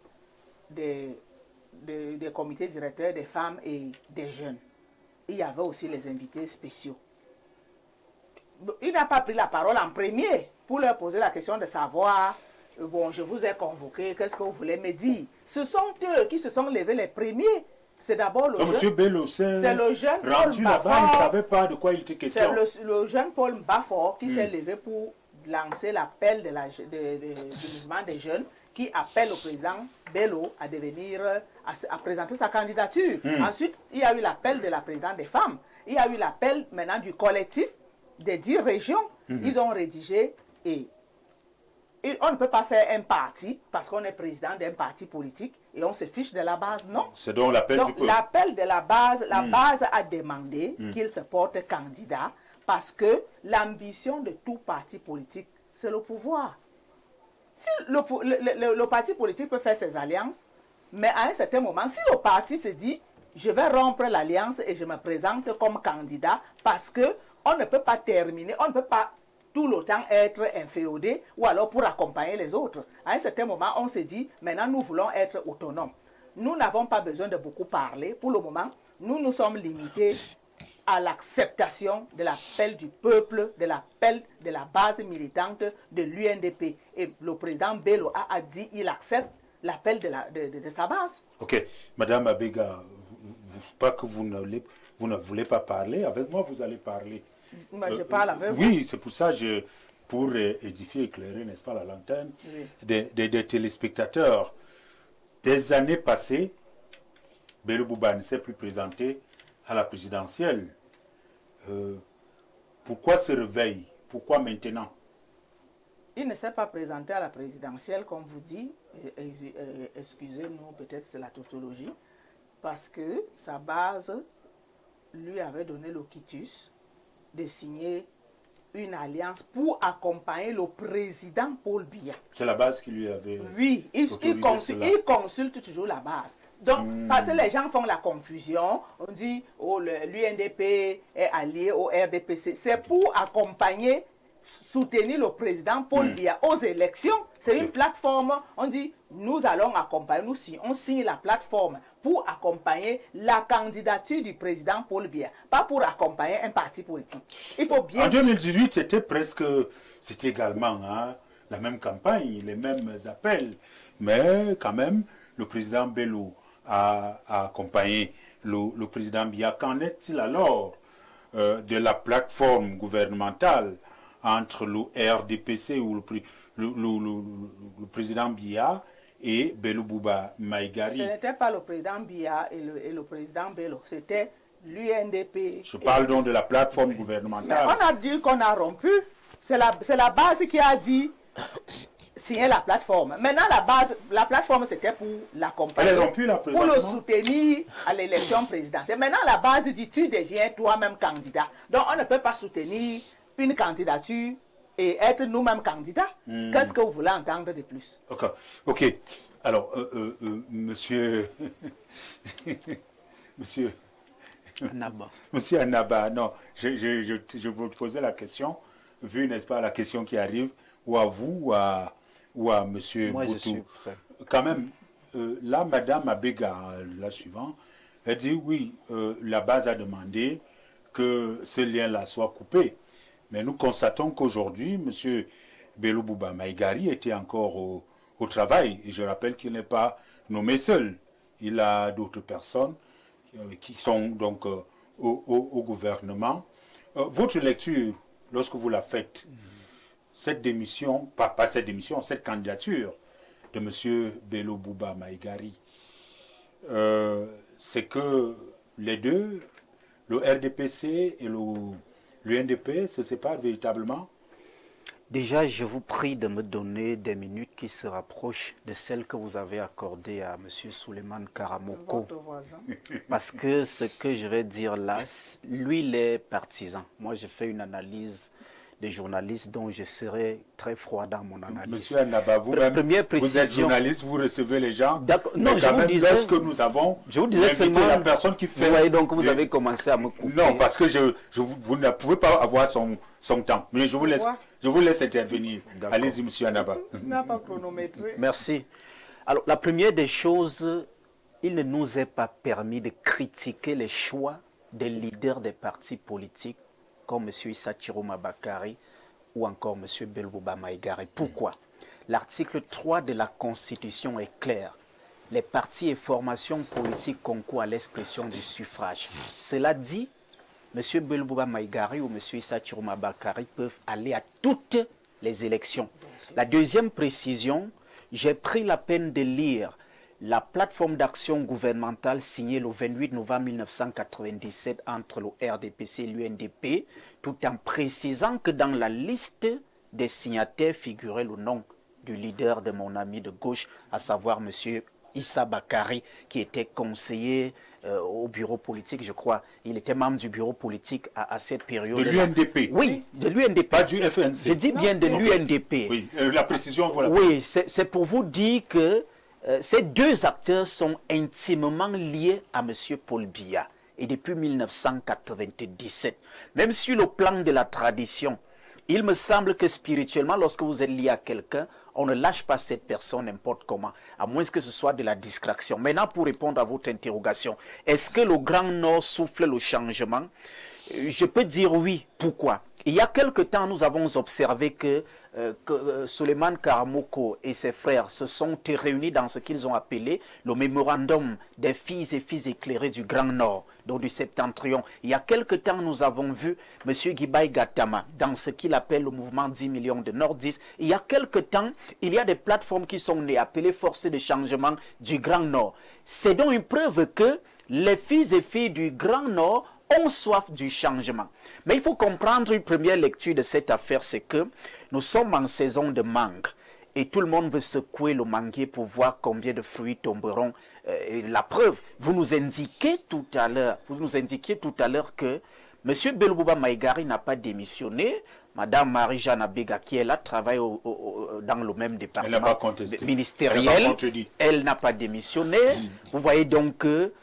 des comités directeurs des femmes et des jeunes. Il y avait aussi les invités spéciaux. Il n'a pas pris la parole en premier pour leur poser la question de savoir, bon, je vous ai convoqué, qu'est-ce que vous voulez me dire? Ce sont eux qui se sont levés les premiers. C'est d'abord le jeune. M. Bello, c'est le jeune rendu là-bas, il ne savait pas de quoi il était question. C'est le jeune Paul Mbafort qui s'est levé pour lancer l'appel du mouvement des jeunes qui appelle le président Bello à à présenter sa candidature. Ensuite, il y a eu l'appel de la présidente des femmes. Il y a eu l'appel maintenant du collectif des 10 régions. Ils ont rédigé et on ne peut pas faire un parti parce qu'on est président d'un parti politique et on se fiche de la base, non. C'est donc l'appel du peuple. L'appel de la base, la base a demandé qu'il se porte candidat parce que l'ambition de tout parti politique, c'est le pouvoir. Si le parti politique peut faire ses alliances, mais à un certain moment, si le parti se dit, je vais rompre l'alliance et je me présente comme candidat parce qu'on ne peut pas terminer, on ne peut pas tout le temps être inféodé ou alors pour accompagner les autres. À un certain moment, on se dit, maintenant nous voulons être autonomes. Nous n'avons pas besoin de beaucoup parler. Pour le moment, nous sommes limités à l'acceptation de l'appel du peuple, de l'appel de la base militante de l'UNDP. Et le président Bello a dit qu'il accepte l'appel de sa base. Ok. Madame Abega, pas que vous ne voulez pas parler. Avec moi, vous allez parler. Je parle avec vous. Oui, c'est pour ça pour édifier, éclairer, n'est-ce pas, la lanterne des téléspectateurs. Des années passées, Bello Bouba ne s'est plus présenté à la présidentielle. Pourquoi ce réveil? Pourquoi maintenant? Il ne s'est pas présenté à la présidentielle, comme vous dites. Excusez-nous, peut-être c'est la tautologie. Parce que sa base lui avait donné le quitus de signer une alliance pour accompagner le président Paul Biya. C'est la base qui lui avait... Oui, il consulte toujours la base. Donc, parce que les gens font la confusion, on dit, oh, l'UNDP est allié au RDPC. C'est pour accompagner, soutenir le président Paul Biya aux élections. C'est une plateforme, on dit, nous allons accompagner, on signe la plateforme pour accompagner la candidature du président Paul Biya, pas pour accompagner un parti politique. Il faut bien... En 2018, c'était également la même campagne, les mêmes appels, mais quand même, le président Bello a accompagné le président Biya. Qu'en est-il alors de la plateforme gouvernementale entre le RDPC ou le président Biya et Bello Bouba Maïgari? Ce n'était pas le président Biya et le président Bello, c'était l'UNDP. Je parle donc de la plateforme gouvernementale. Mais on a dit qu'on a rompu. C'est la base qui a dit signer la plateforme. Maintenant, la plateforme, c'était pour l'accompagner, Elle est rompue, là, pour le soutenir à l'élection présidentielle. Maintenant, la base dit tu deviens toi-même candidat. Donc, on ne peut pas soutenir une candidature et être nous-mêmes candidats. Qu'est-ce que vous voulez entendre de plus? Ok. Alors, monsieur... monsieur... Annaba. Monsieur Annaba, non, je vous posais la question, vu, n'est-ce pas, la question qui arrive, ou à vous, ou à monsieur Moi, Boutou. je suis prêt. Quand même, là, madame Abega, la suivante, elle dit, oui, la base a demandé que ce lien-là soit coupé. Mais nous constatons qu'aujourd'hui, monsieur Bello Bouba Maïgari était encore au travail. Et je rappelle qu'il n'est pas nommé seul. Il a d'autres personnes qui sont donc au gouvernement. Votre lecture, lorsque vous la faites, cette démission, pas cette démission, cette candidature de M. Bello Bouba Maïgari, c'est que les deux, le RDPC et l'UNDP, se séparent véritablement? Déjà, je vous prie de me donner des minutes qui se rapprochent de celles que vous avez accordées à M. Souleymane Karamoko. Parce que ce que je vais dire là, lui, il est partisan. Moi, j'ai fait une analyse des journalistes dont je serai très froid dans mon analyse. Monsieur Annaba, vous êtes journaliste, vous recevez les gens. D'accord. Non, mais quand même, lorsque nous avons invité la personne qui fait... Vous voyez donc, vous avez commencé à me couper. Non, parce que vous ne pouvez pas avoir son temps. Mais je vous laisse intervenir. Allez-y, monsieur Annaba. n'a pas chronométré. Merci. Alors, la première des choses, il ne nous est pas permis de critiquer les choix des leaders des partis politiques comme M. Issa Chiroma Bakari ou encore M. Bello Bouba Maïgari. Pourquoi? L'article 3 de la Constitution est clair. Les partis et formations politiques concourent à l'expression du suffrage. Cela dit, M. Bello Bouba Maïgari ou M. Issa Chiroma Bakari peuvent aller à toutes les élections. La deuxième précision, j'ai pris la peine de lire la plateforme d'action gouvernementale signée le 28 novembre 1997 entre le RDPC et l'UNDP, tout en précisant que dans la liste des signataires figurait le nom du leader de mon ami de gauche, à savoir M. Issa Bakari, qui était conseiller au bureau politique, je crois. Il était membre du bureau politique à cette période. De l'UNDP? Oui, de l'UNDP. Pas du FNC? Je dis bien de l'UNDP. Oui, la précision, voilà. Oui, c'est pour vous dire que ces deux acteurs sont intimement liés à M. Paul Biya. Et depuis 1997, même sur le plan de la tradition, il me semble que spirituellement, lorsque vous êtes lié à quelqu'un, on ne lâche pas cette personne n'importe comment, à moins que ce soit de la distraction. Maintenant, pour répondre à votre interrogation, est-ce que le Grand Nord souffle le changement? Je peux dire oui. Pourquoi? Il y a quelque temps, nous avons observé que Souleymane Karamoko et ses frères se sont réunis dans ce qu'ils ont appelé le mémorandum des filles et fils éclairés du Grand Nord, donc du Septentrion. Il y a quelque temps, nous avons vu M. Gibaï Gatama dans ce qu'il appelle le mouvement 10 millions de Nordistes. Il y a quelque temps, il y a des plateformes qui sont nées appelées Forces de changement du Grand Nord. C'est donc une preuve que les fils et filles du Grand Nord ont soif du changement. Mais il faut comprendre une première lecture de cette affaire, c'est que nous sommes en saison de mangue et tout le monde veut secouer le manguier pour voir combien de fruits tomberont. Et la preuve, vous nous indiquiez tout à l'heure que M. Bello Bouba Maïgari n'a pas démissionné. Madame Marie-Jeanne Abega, qui est là, travaille dans le même département ministériel. Elle n'a pas démissionné. Vous voyez donc que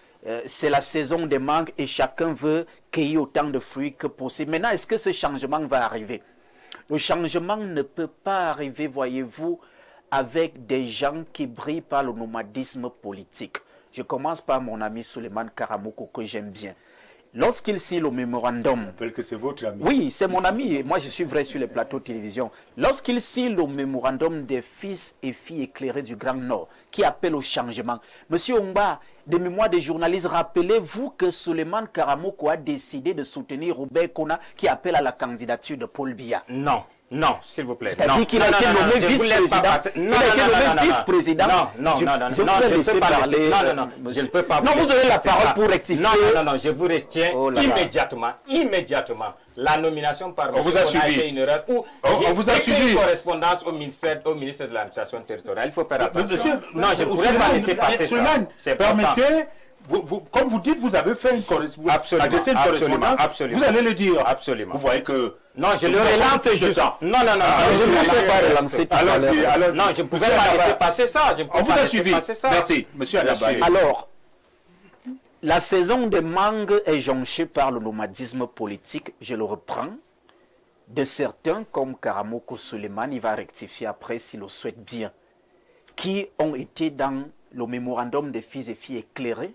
c'est la saison des mangues et chacun veut cueillir autant de fruits que possible. Maintenant, est-ce que ce changement va arriver? Le changement ne peut pas arriver, voyez-vous, avec des gens qui brillent par le nomadisme politique. Je commence par mon ami Souleymane Karamoko, que j'aime bien. Lorsqu'il signe le mémorandum... Je rappelle que c'est votre ami. Oui, c'est mon ami. Et moi, je suis vrai sur les plateaux de télévision. Lorsqu'il signe le mémorandum des fils et filles éclairés du Grand Nord, qui appelle au changement, Monsieur Ongba, de mémoire des journalistes, rappelez-vous que Souleymane Karamoko a décidé de soutenir Robert Kona, qui appelle à la candidature de Paul Biya. Non. Non, s'il vous plaît. C'est-à-dire qu'il a été nommé vice-président. Il a été nommé vice-président. Non, je ne peux pas parler. Non, je ne peux pas. Non, vous avez la parole pour rectifier. Non, je vous retiens immédiatement. La nomination par on vous a suivi. été une erreur. On vous a suivi. Une correspondance au ministère de l'administration territoriale. Il faut faire attention. Monsieur, non, je ne pourrais pas laisser passer ça. Permettez. Comme vous dites, vous avez fait une correspondance. Absolument. Vous allez le dire. Absolument. Vous voyez que... Non, je le relance juste. Non. Je ne sais pas relancer tout à l'heure. Non, je ne pouvais pas laisser passer ça. On vous a suivi. Merci, monsieur Adabali. Alors, la saison des mangues est jonchée par le nomadisme politique. Je le reprends. De certains, comme Karamoko Souleymane, il va rectifier après s'il le souhaite bien, qui ont été dans le mémorandum des fils et filles éclairés,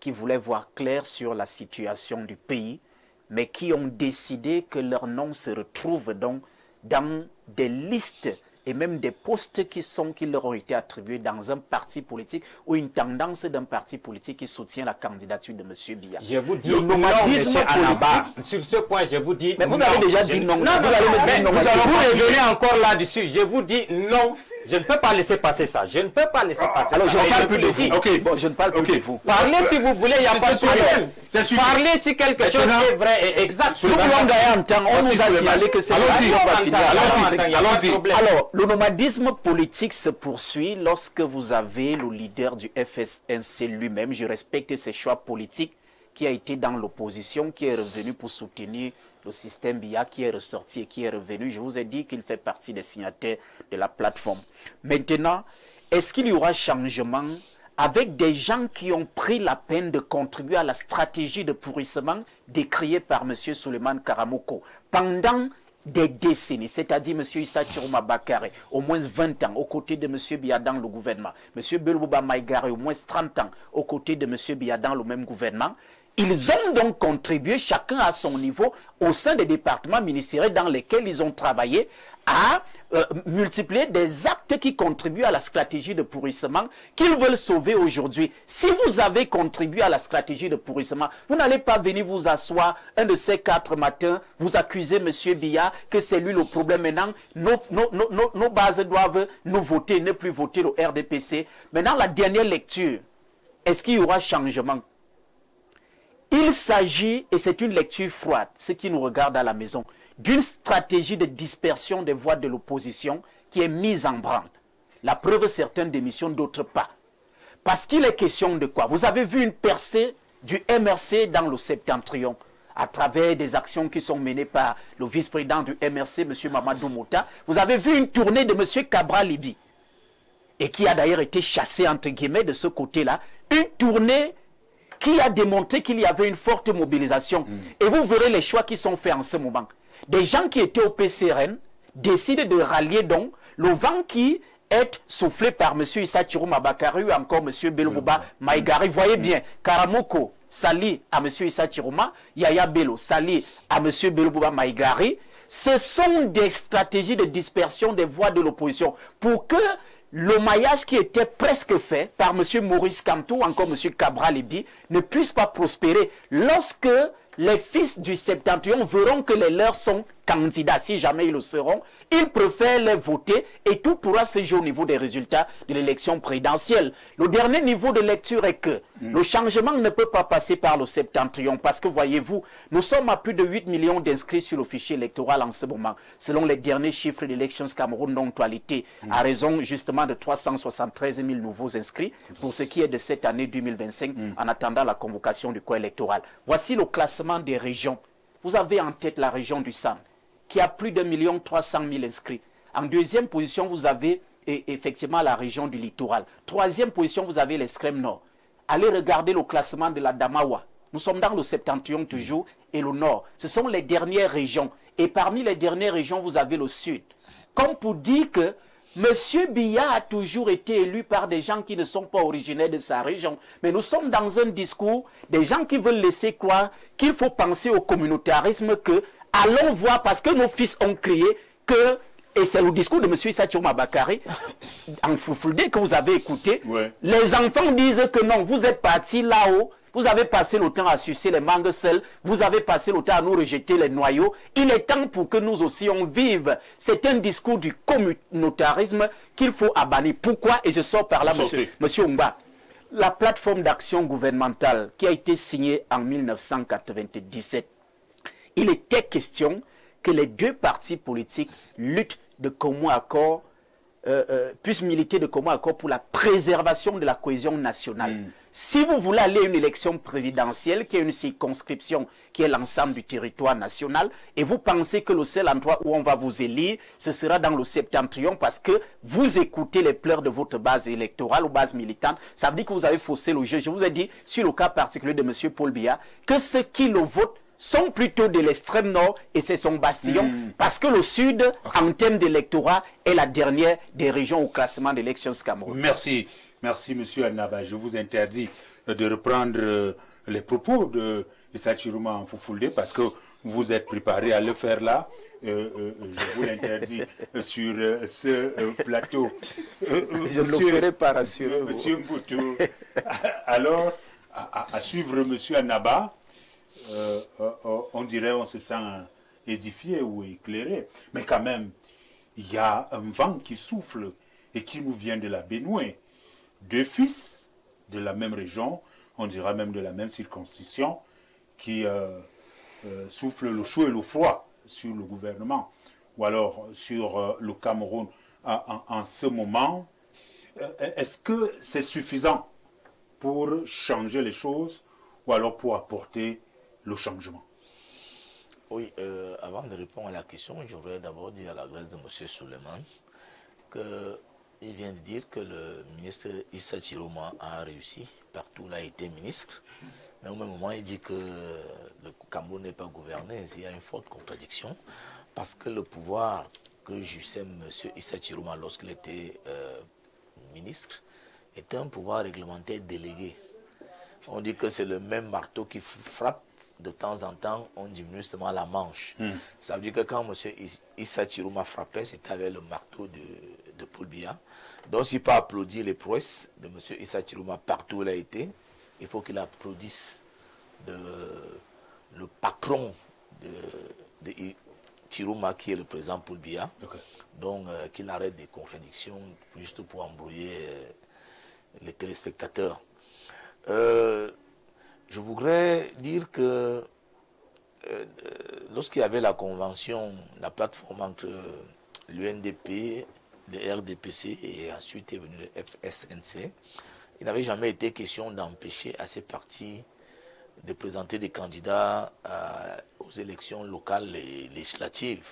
qui voulaient voir clair sur la situation du pays, mais qui ont décidé que leur nom se retrouve donc dans des listes et même des postes qui leur ont été attribués dans un parti politique ou une tendance d'un parti politique qui soutient la candidature de M. Biya. Je vous dis le nomadisme politique. Sur ce point, je vous dis... Mais vous avez déjà dit non. Vous allez me dire non. Vous allez revenir encore là-dessus. Je vous dis non. Je ne peux pas laisser passer ça. Je ne peux pas laisser passer alors, ça. Alors, je ne parle plus de vous. Okay. Bon, je ne parle plus de vous. Parlez si vous voulez, il n'y a pas de problème. Parlez si quelque chose est vrai et exact. Nous voulons gagner en temps. On nous a signalé que c'est allons-y. Alors, le nomadisme politique se poursuit lorsque vous avez le leader du FSNC lui-même, je respecte ses choix politiques, qui a été dans l'opposition, qui est revenu pour soutenir le système Biya, qui est ressorti et qui est revenu. Je vous ai dit qu'il fait partie des signataires de la plateforme. Maintenant, est-ce qu'il y aura changement avec des gens qui ont pris la peine de contribuer à la stratégie de pourrissement décriée par M. Souleymane Karamoko pendant des décennies, c'est-à-dire M. Issa Chiroma Bakare, au moins 20 ans, aux côtés de M. Biya dans le gouvernement, M. Belbouba Maïgare, au moins 30 ans, aux côtés de M. Biya dans le même gouvernement. Ils ont donc contribué, chacun à son niveau, au sein des départements ministériels dans lesquels ils ont travaillé, à multiplier des actes qui contribuent à la stratégie de pourrissement qu'ils veulent sauver aujourd'hui. Si vous avez contribué à la stratégie de pourrissement, vous n'allez pas venir vous asseoir un de ces 4 matins, vous accuser M. Biya que c'est lui le problème maintenant. Nos bases doivent nous voter, ne plus voter le RDPC. Maintenant, la dernière lecture, est-ce qu'il y aura changement? Il s'agit, et c'est une lecture froide, ce qui nous regarde à la maison, d'une stratégie de dispersion des voix de l'opposition qui est mise en branle. La preuve, certaines démissionnent, d'autres pas. Parce qu'il est question de quoi? Vous avez vu une percée du MRC dans le Septentrion, à travers des actions qui sont menées par le vice-président du MRC, M. Mamadou Mouta. Vous avez vu une tournée de M. Cabral Libi, et qui a d'ailleurs été chassé, entre guillemets, de ce côté-là. Une tournée qui a démontré qu'il y avait une forte mobilisation. Et vous verrez les choix qui sont faits en ce moment. Des gens qui étaient au PCRN décident de rallier donc le vent qui est soufflé par M. Issa Chiroma Bakare ou encore M. Belbouba Maïgari. Voyez bien, Karamoko s'allie à M. Issa Chiroma, Yaya Bello s'allie à M. Belbouba Maïgari. Ce sont des stratégies de dispersion des voix de l'opposition pour que le maillage qui était presque fait par M. Maurice Kamto ou encore M. Cabral Libi ne puisse pas prospérer lorsque les fils du Septentrion verront que les leurs sont candidats, si jamais ils le seront, ils préfèrent les voter et tout pourra se jouer au niveau des résultats de l'élection présidentielle. Le dernier niveau de lecture est que le changement ne peut pas passer par le Septentrion parce que voyez-vous, nous sommes à plus de 8 millions d'inscrits sur le fichier électoral en ce moment, selon les derniers chiffres d'Elections Cameroun d'actualité, à raison justement de 373 000 nouveaux inscrits pour ce qui est de cette année 2025 en attendant la convocation du corps électoral. Voici le classement des régions. Vous avez en tête la région du Sam, qui a plus d'1 300 000 inscrits. En deuxième position, vous avez effectivement la région du littoral. Troisième position, vous avez l'Escrème Nord. Allez regarder le classement de la Damawa. Nous sommes dans le Septentrion toujours et le Nord. Ce sont les dernières régions. Et parmi les dernières régions, vous avez le Sud. Comme pour dire que Monsieur Biya a toujours été élu par des gens qui ne sont pas originaires de sa région. Mais nous sommes dans un discours des gens qui veulent laisser croire qu'il faut penser au communautarisme, que allons voir, parce que nos fils ont crié que, et c'est le discours de M. Issa Chiroma Bakary, en Fulfulde que vous avez écouté, Ouais. les enfants disent que non, vous êtes partis là-haut, vous avez passé le temps à sucer les mangues seuls, vous avez passé le temps à nous rejeter les noyaux. Il est temps pour que nous aussi on vive. C'est un discours du communautarisme qu'il faut abattre. Pourquoi? Et je sors par là, monsieur Oumba. La plateforme d'action gouvernementale qui a été signée en 1997, il était question que les deux partis politiques luttent de commun accord, puissent militer de commun accord pour la préservation de la cohésion nationale. Si vous voulez aller à une élection présidentielle, qui est une circonscription, qui est l'ensemble du territoire national, et vous pensez que le seul endroit où on va vous élire, ce sera dans le septentrion, parce que vous écoutez les pleurs de votre base électorale ou base militante, ça veut dire que vous avez faussé le jeu. Je vous ai dit, sur le cas particulier de M. Paul Biya, que ceux qui le votent sont plutôt de l'extrême nord, et c'est son bastion, parce que le sud, en termes d'électorat, est la dernière des régions au classement d'élections Cameroun. Merci. Merci, monsieur Annaba. Je vous interdis de reprendre les propos de Issa Chiroma en Fulfulde parce que vous êtes préparé à le faire là. Je vous l'interdis sur ce plateau. Je ne le ferai pas, rassurez-vous. Monsieur Mboutou, alors, à suivre monsieur Annaba, on dirait on se sent édifié ou éclairé. Mais quand même, il y a un vent qui souffle et qui nous vient de la Bénoué. Deux fils de la même région, on dira même de la même circonscription, qui soufflent le chaud et le froid sur le gouvernement, ou alors sur le Cameroun en ce moment. Est-ce que c'est suffisant pour changer les choses, ou alors pour apporter le changement? Oui, avant de répondre à la question, je voudrais d'abord dire à l'adresse de M. Suleiman que il vient de dire que le ministre Issa Chiroma a réussi, partout où il a été ministre, mais au même moment il dit que le Cameroun n'est pas gouverné. Il y a une forte contradiction, parce que le pouvoir que jouissait M. Issa Chiroma lorsqu'il était ministre était un pouvoir réglementaire délégué. On dit que c'est le même marteau qui frappe, de temps en temps on diminue justement la manche. Ça veut dire que quand M. Issa Chiroma frappait, c'était avec le marteau de Paul Biya. Donc s'il peut applaudir les prouesses de M. Issa Chiroma partout où il a été, il faut qu'il applaudisse le patron de Chiroma, qui est le président Paul Biya. Okay. Donc qu'il arrête des contradictions juste pour embrouiller les téléspectateurs. Je voudrais dire que lorsqu'il y avait la convention, la plateforme entre l'UNDP, le RDPC et ensuite est venu le FSNC, il n'avait jamais été question d'empêcher à ces partis de présenter des candidats aux élections locales et législatives.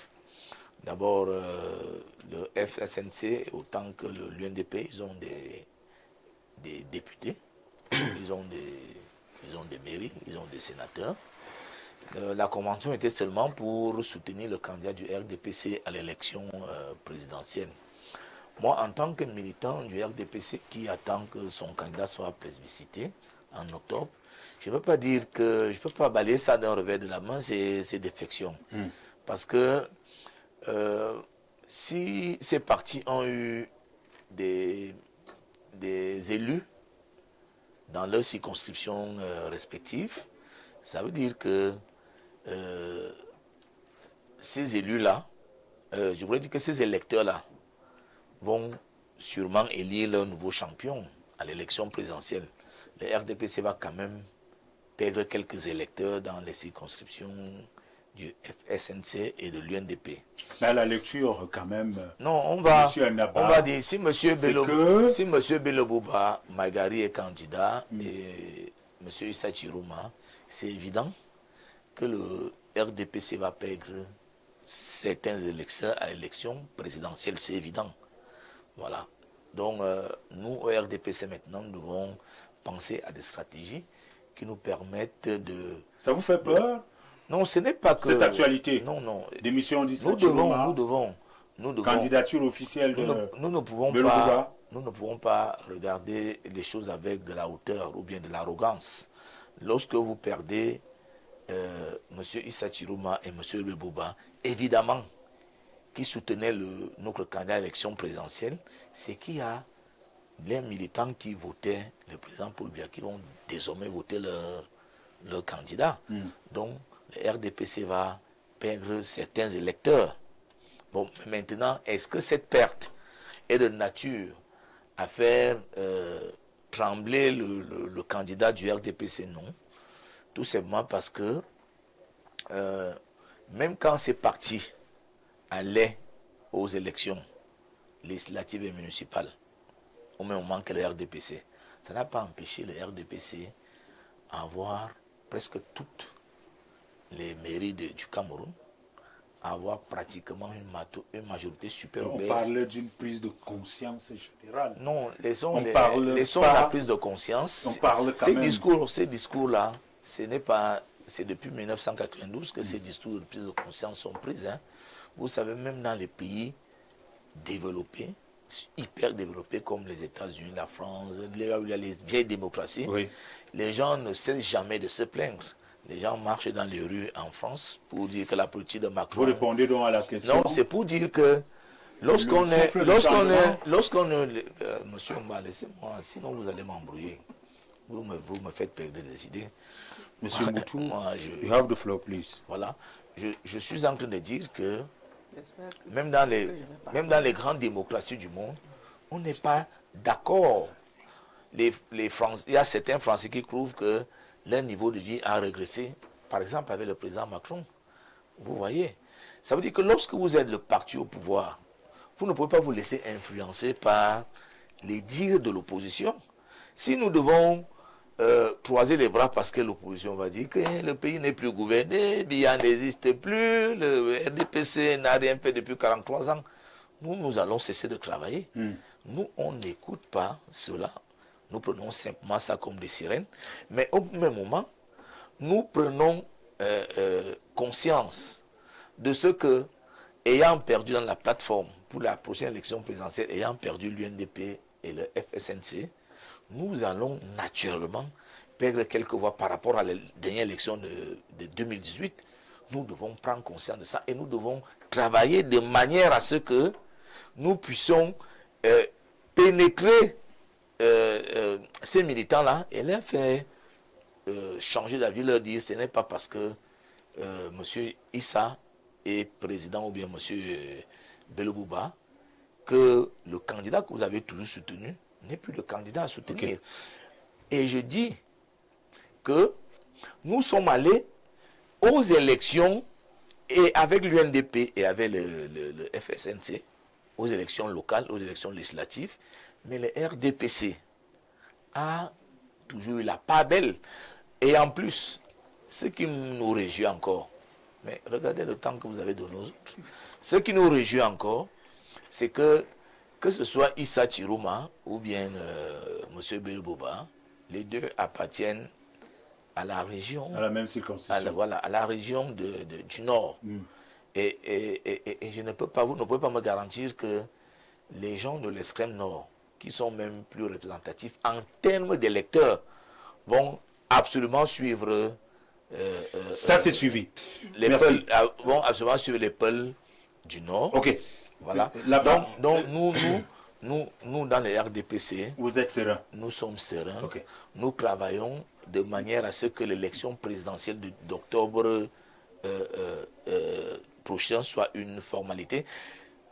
D'abord, le FSNC, autant que l'UNDP, ils ont des députés, ils ont des mairies, ils ont des sénateurs. La convention était seulement pour soutenir le candidat du RDPC à l'élection présidentielle. Moi, en tant que militant du RDPC qui attend que son candidat soit plébiscité en octobre, je ne peux pas dire que je ne peux pas balayer ça d'un revers de la main, c'est défection. Parce que si ces partis ont eu des élus dans leurs circonscriptions respectives, ça veut dire que ces élus-là, je voudrais dire que ces électeurs-là vont sûrement élire leur nouveau champion à l'élection présidentielle. Le RDPC va quand même perdre quelques électeurs dans les circonscriptions du FSNC et de l'UNDP. Mais à la lecture, quand même... Non, on va dire, si M. Belobouba Magari est candidat et M. Issa Chiroma, c'est évident que le RDPC va perdre certains électeurs à l'élection présidentielle, c'est évident. Voilà. Donc, nous, au RDPC, maintenant, nous devons penser à des stratégies qui nous permettent de... Ça vous fait peur? Non, ce n'est pas que... Cette actualité? Non, non. Démission d'Issa Nous devons nous devons... Candidature officielle de... Nous ne pouvons pas regarder les choses avec de la hauteur ou bien de l'arrogance. Lorsque vous perdez M. Issa Chiroma et M. Belbouba, évidemment, qui soutenaient notre candidat à l'élection présidentielle, c'est qu'il y a les militants qui votaient le président Paul Biya qui vont désormais voter leur candidat. Donc, le RDPC va perdre certains électeurs. Bon, maintenant, est-ce que cette perte est de nature à faire trembler le candidat du RDPC? Non. Tout simplement parce que même quand ces partis allaient aux élections législatives et municipales, au même moment que le RDPC, ça n'a pas empêché le RDPC à avoir presque toutes les mairies du Cameroun, à avoir pratiquement une majorité super On obèse. parle d'une prise de conscience générale. Non, laissons pas, la prise de conscience. On parle quand même. Ces discours-là, c'est depuis 1992 que ces discours de prise de conscience sont pris. Hein. Vous savez, même dans les pays développés, hyper développés comme les États-Unis, la France, là où il y a les vieilles démocraties, oui, les gens ne cessent jamais de se plaindre. Les gens marchent dans les rues en France pour dire que la politique de Macron... Vous répondez donc à la question. Non, c'est pour dire que lorsqu'on est... monsieur Mba, laissez-moi, sinon vous allez m'embrouiller. Vous me faites perdre des idées. Monsieur Moutou, you have the floor, please. Voilà. Je suis en train de dire que même dans les grandes démocraties du monde, on n'est pas d'accord. Il y a certains Français qui trouvent que leur niveau de vie a régressé, par exemple avec le président Macron. Vous voyez, ça veut dire que lorsque vous êtes le parti au pouvoir, vous ne pouvez pas vous laisser influencer par les dires de l'opposition. Si nous devons croiser les bras parce que l'opposition va dire que le pays n'est plus gouverné, Biya n'existe plus, le RDPC n'a rien fait depuis 43 ans, nous allons cesser de travailler. Nous, on n'écoute pas cela. Nous prenons simplement ça comme des sirènes. Mais au même moment, nous prenons conscience de ce que, ayant perdu dans la plateforme pour la prochaine élection présidentielle, ayant perdu l'UNDP et le FSNC, nous allons naturellement perdre quelques voix par rapport à la dernière élection de 2018. Nous devons prendre conscience de ça et nous devons travailler de manière à ce que nous puissions pénétrer ces militants-là et leur faire changer d'avis, leur dire ce n'est pas parce que M. Issa est président ou bien M. Belbouba que le candidat que vous avez toujours soutenu n'est plus le candidat à soutenir. Okay. Et je dis que nous sommes allés aux élections et avec l'UNDP et avec le FSNC, aux élections locales, aux élections législatives, mais le RDPC a toujours eu la part belle. Et en plus, ce qui nous réjouit encore, mais regardez le temps que vous avez donné aux autres, ce qui nous réjouit encore, c'est que ce soit Issa Chiroma ou bien M. Belbouba, les deux appartiennent à la région. À la même circonscription. Voilà, à la région du Nord. Et je ne peux pas, vous ne pouvez pas me garantir que les gens de l'extrême Nord, qui sont même plus représentatifs en termes d'électeurs, vont absolument suivre... ça, c'est suivi. Vont absolument suivre les peuls du Nord. OK. Voilà. Donc nous, dans les RDPC, vous êtes serein. Nous sommes sereins. Okay. Nous travaillons de manière à ce que l'élection présidentielle d'octobre prochain soit une formalité.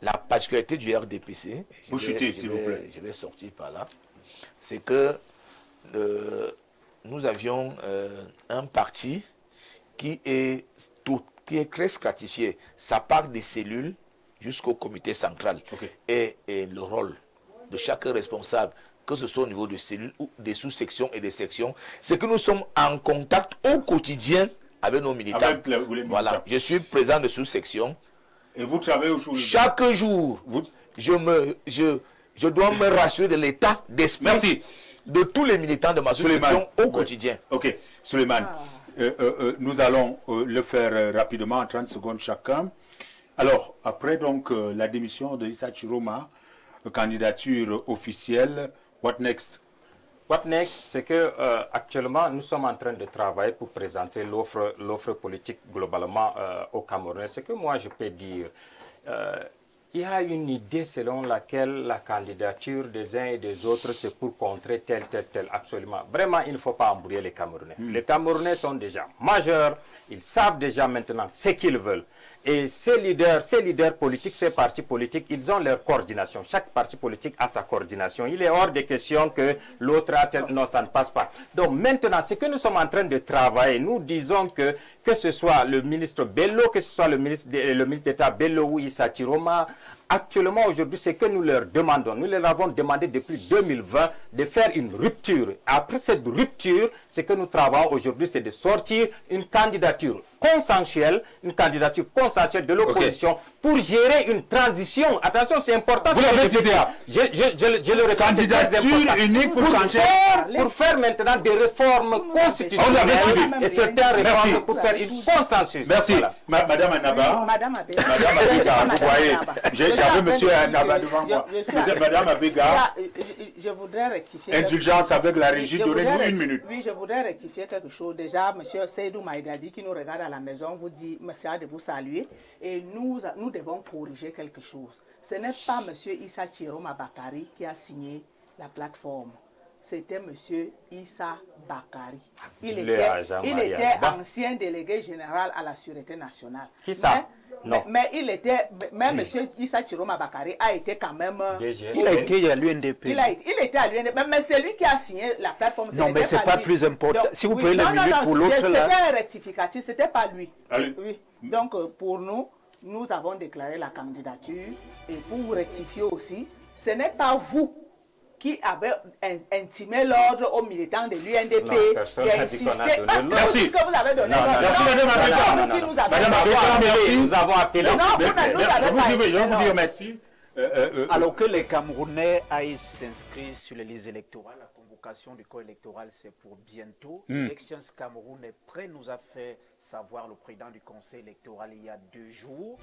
La particularité du RDPC, je vais sortir par là, c'est que nous avions un parti qui est très stratifié. Ça part des cellules jusqu'au comité central. Okay. Et le rôle de chaque responsable, que ce soit au niveau de cellules ou des sous-sections et des sections, c'est que nous sommes en contact au quotidien avec nos militants. Voilà, je suis président de sous-section. Et vous travaillez aujourd'hui? Chaque jour, je dois me rassurer de l'état d'esprit de tous les militants de ma sous-section au quotidien. Ok, Suleiman, nous allons le faire rapidement, en 30 secondes chacun. Alors, après donc la démission de Issa Chiroma, candidature officielle, what next? What next, c'est que actuellement nous sommes en train de travailler pour présenter l'offre politique globalement au Camerounais. Ce que moi je peux dire, il y a une idée selon laquelle la candidature des uns et des autres c'est pour contrer tel, absolument. Vraiment, il ne faut pas embrouiller les Camerounais. Les Camerounais sont déjà majeurs, ils savent déjà maintenant ce qu'ils veulent. Et ces leaders politiques, ces partis politiques, ils ont leur coordination. Chaque parti politique a sa coordination. Il est hors de question que l'autre a tel... Non, ça ne passe pas. Donc maintenant, ce que nous sommes en train de travailler, nous disons que ce soit le ministre Bello, que ce soit le ministre d'État Bello ou Issa Chiroma, actuellement aujourd'hui, ce que nous leur demandons, nous leur avons demandé depuis 2020 de faire une rupture. Après cette rupture, ce que nous travaillons aujourd'hui, c'est de sortir une candidature consensuelle de l'opposition pour gérer une transition. Attention, c'est important. Vous l'avez dit, je le répète. Candidature unique pour changer. Pour faire maintenant des réformes constitutionnelles et certaines réformes pour faire une consensus. Merci. Voilà. Madame Anaba. Madame Abega. Madame Abega, vous voyez, j'avais monsieur Anaba devant moi. Madame Abega. Je voudrais rectifier. Indulgence avec la régie, donnez-nous une minute. Oui, je voudrais rectifier quelque chose. Déjà, monsieur Seydou Maïdadi qui nous regarde à la maison vous dit, monsieur, de vous saluer. Et nous devons corriger quelque chose. Ce n'est pas monsieur Issa Chiroma Bakari qui a signé la plateforme. C'était monsieur Issa Bakari. Il était ancien délégué général à la Sûreté nationale. Qui ça? Non. Mais il était, même monsieur Issa Chiroma Bakari a été quand même... Il a été à l'UNDP. Il était à l'UNDP, mais c'est lui qui a signé la plateforme. Non, mais ce n'est pas plus important. Donc, si vous prenez la minute pour l'autre là... C'était un rectificatif, ce n'était pas lui. Allez. Oui. Donc, pour nous avons déclaré la candidature. Et pour vous rectifier aussi, ce n'est pas vous qui avez intimé l'ordre aux militants de l'UNDP qui a insisté. Merci. Que vous avez donné Merci, Madame Abega. Madame Abega, nous avons appelé. Je vais vous dire merci. Alors que les Camerounais aillent s'inscrire sur les listes électorales, la convocation du corps électoral, c'est pour bientôt. L'Exchange Cameroun est prêt, nous a fait savoir le président du conseil électoral il y a 2 jours.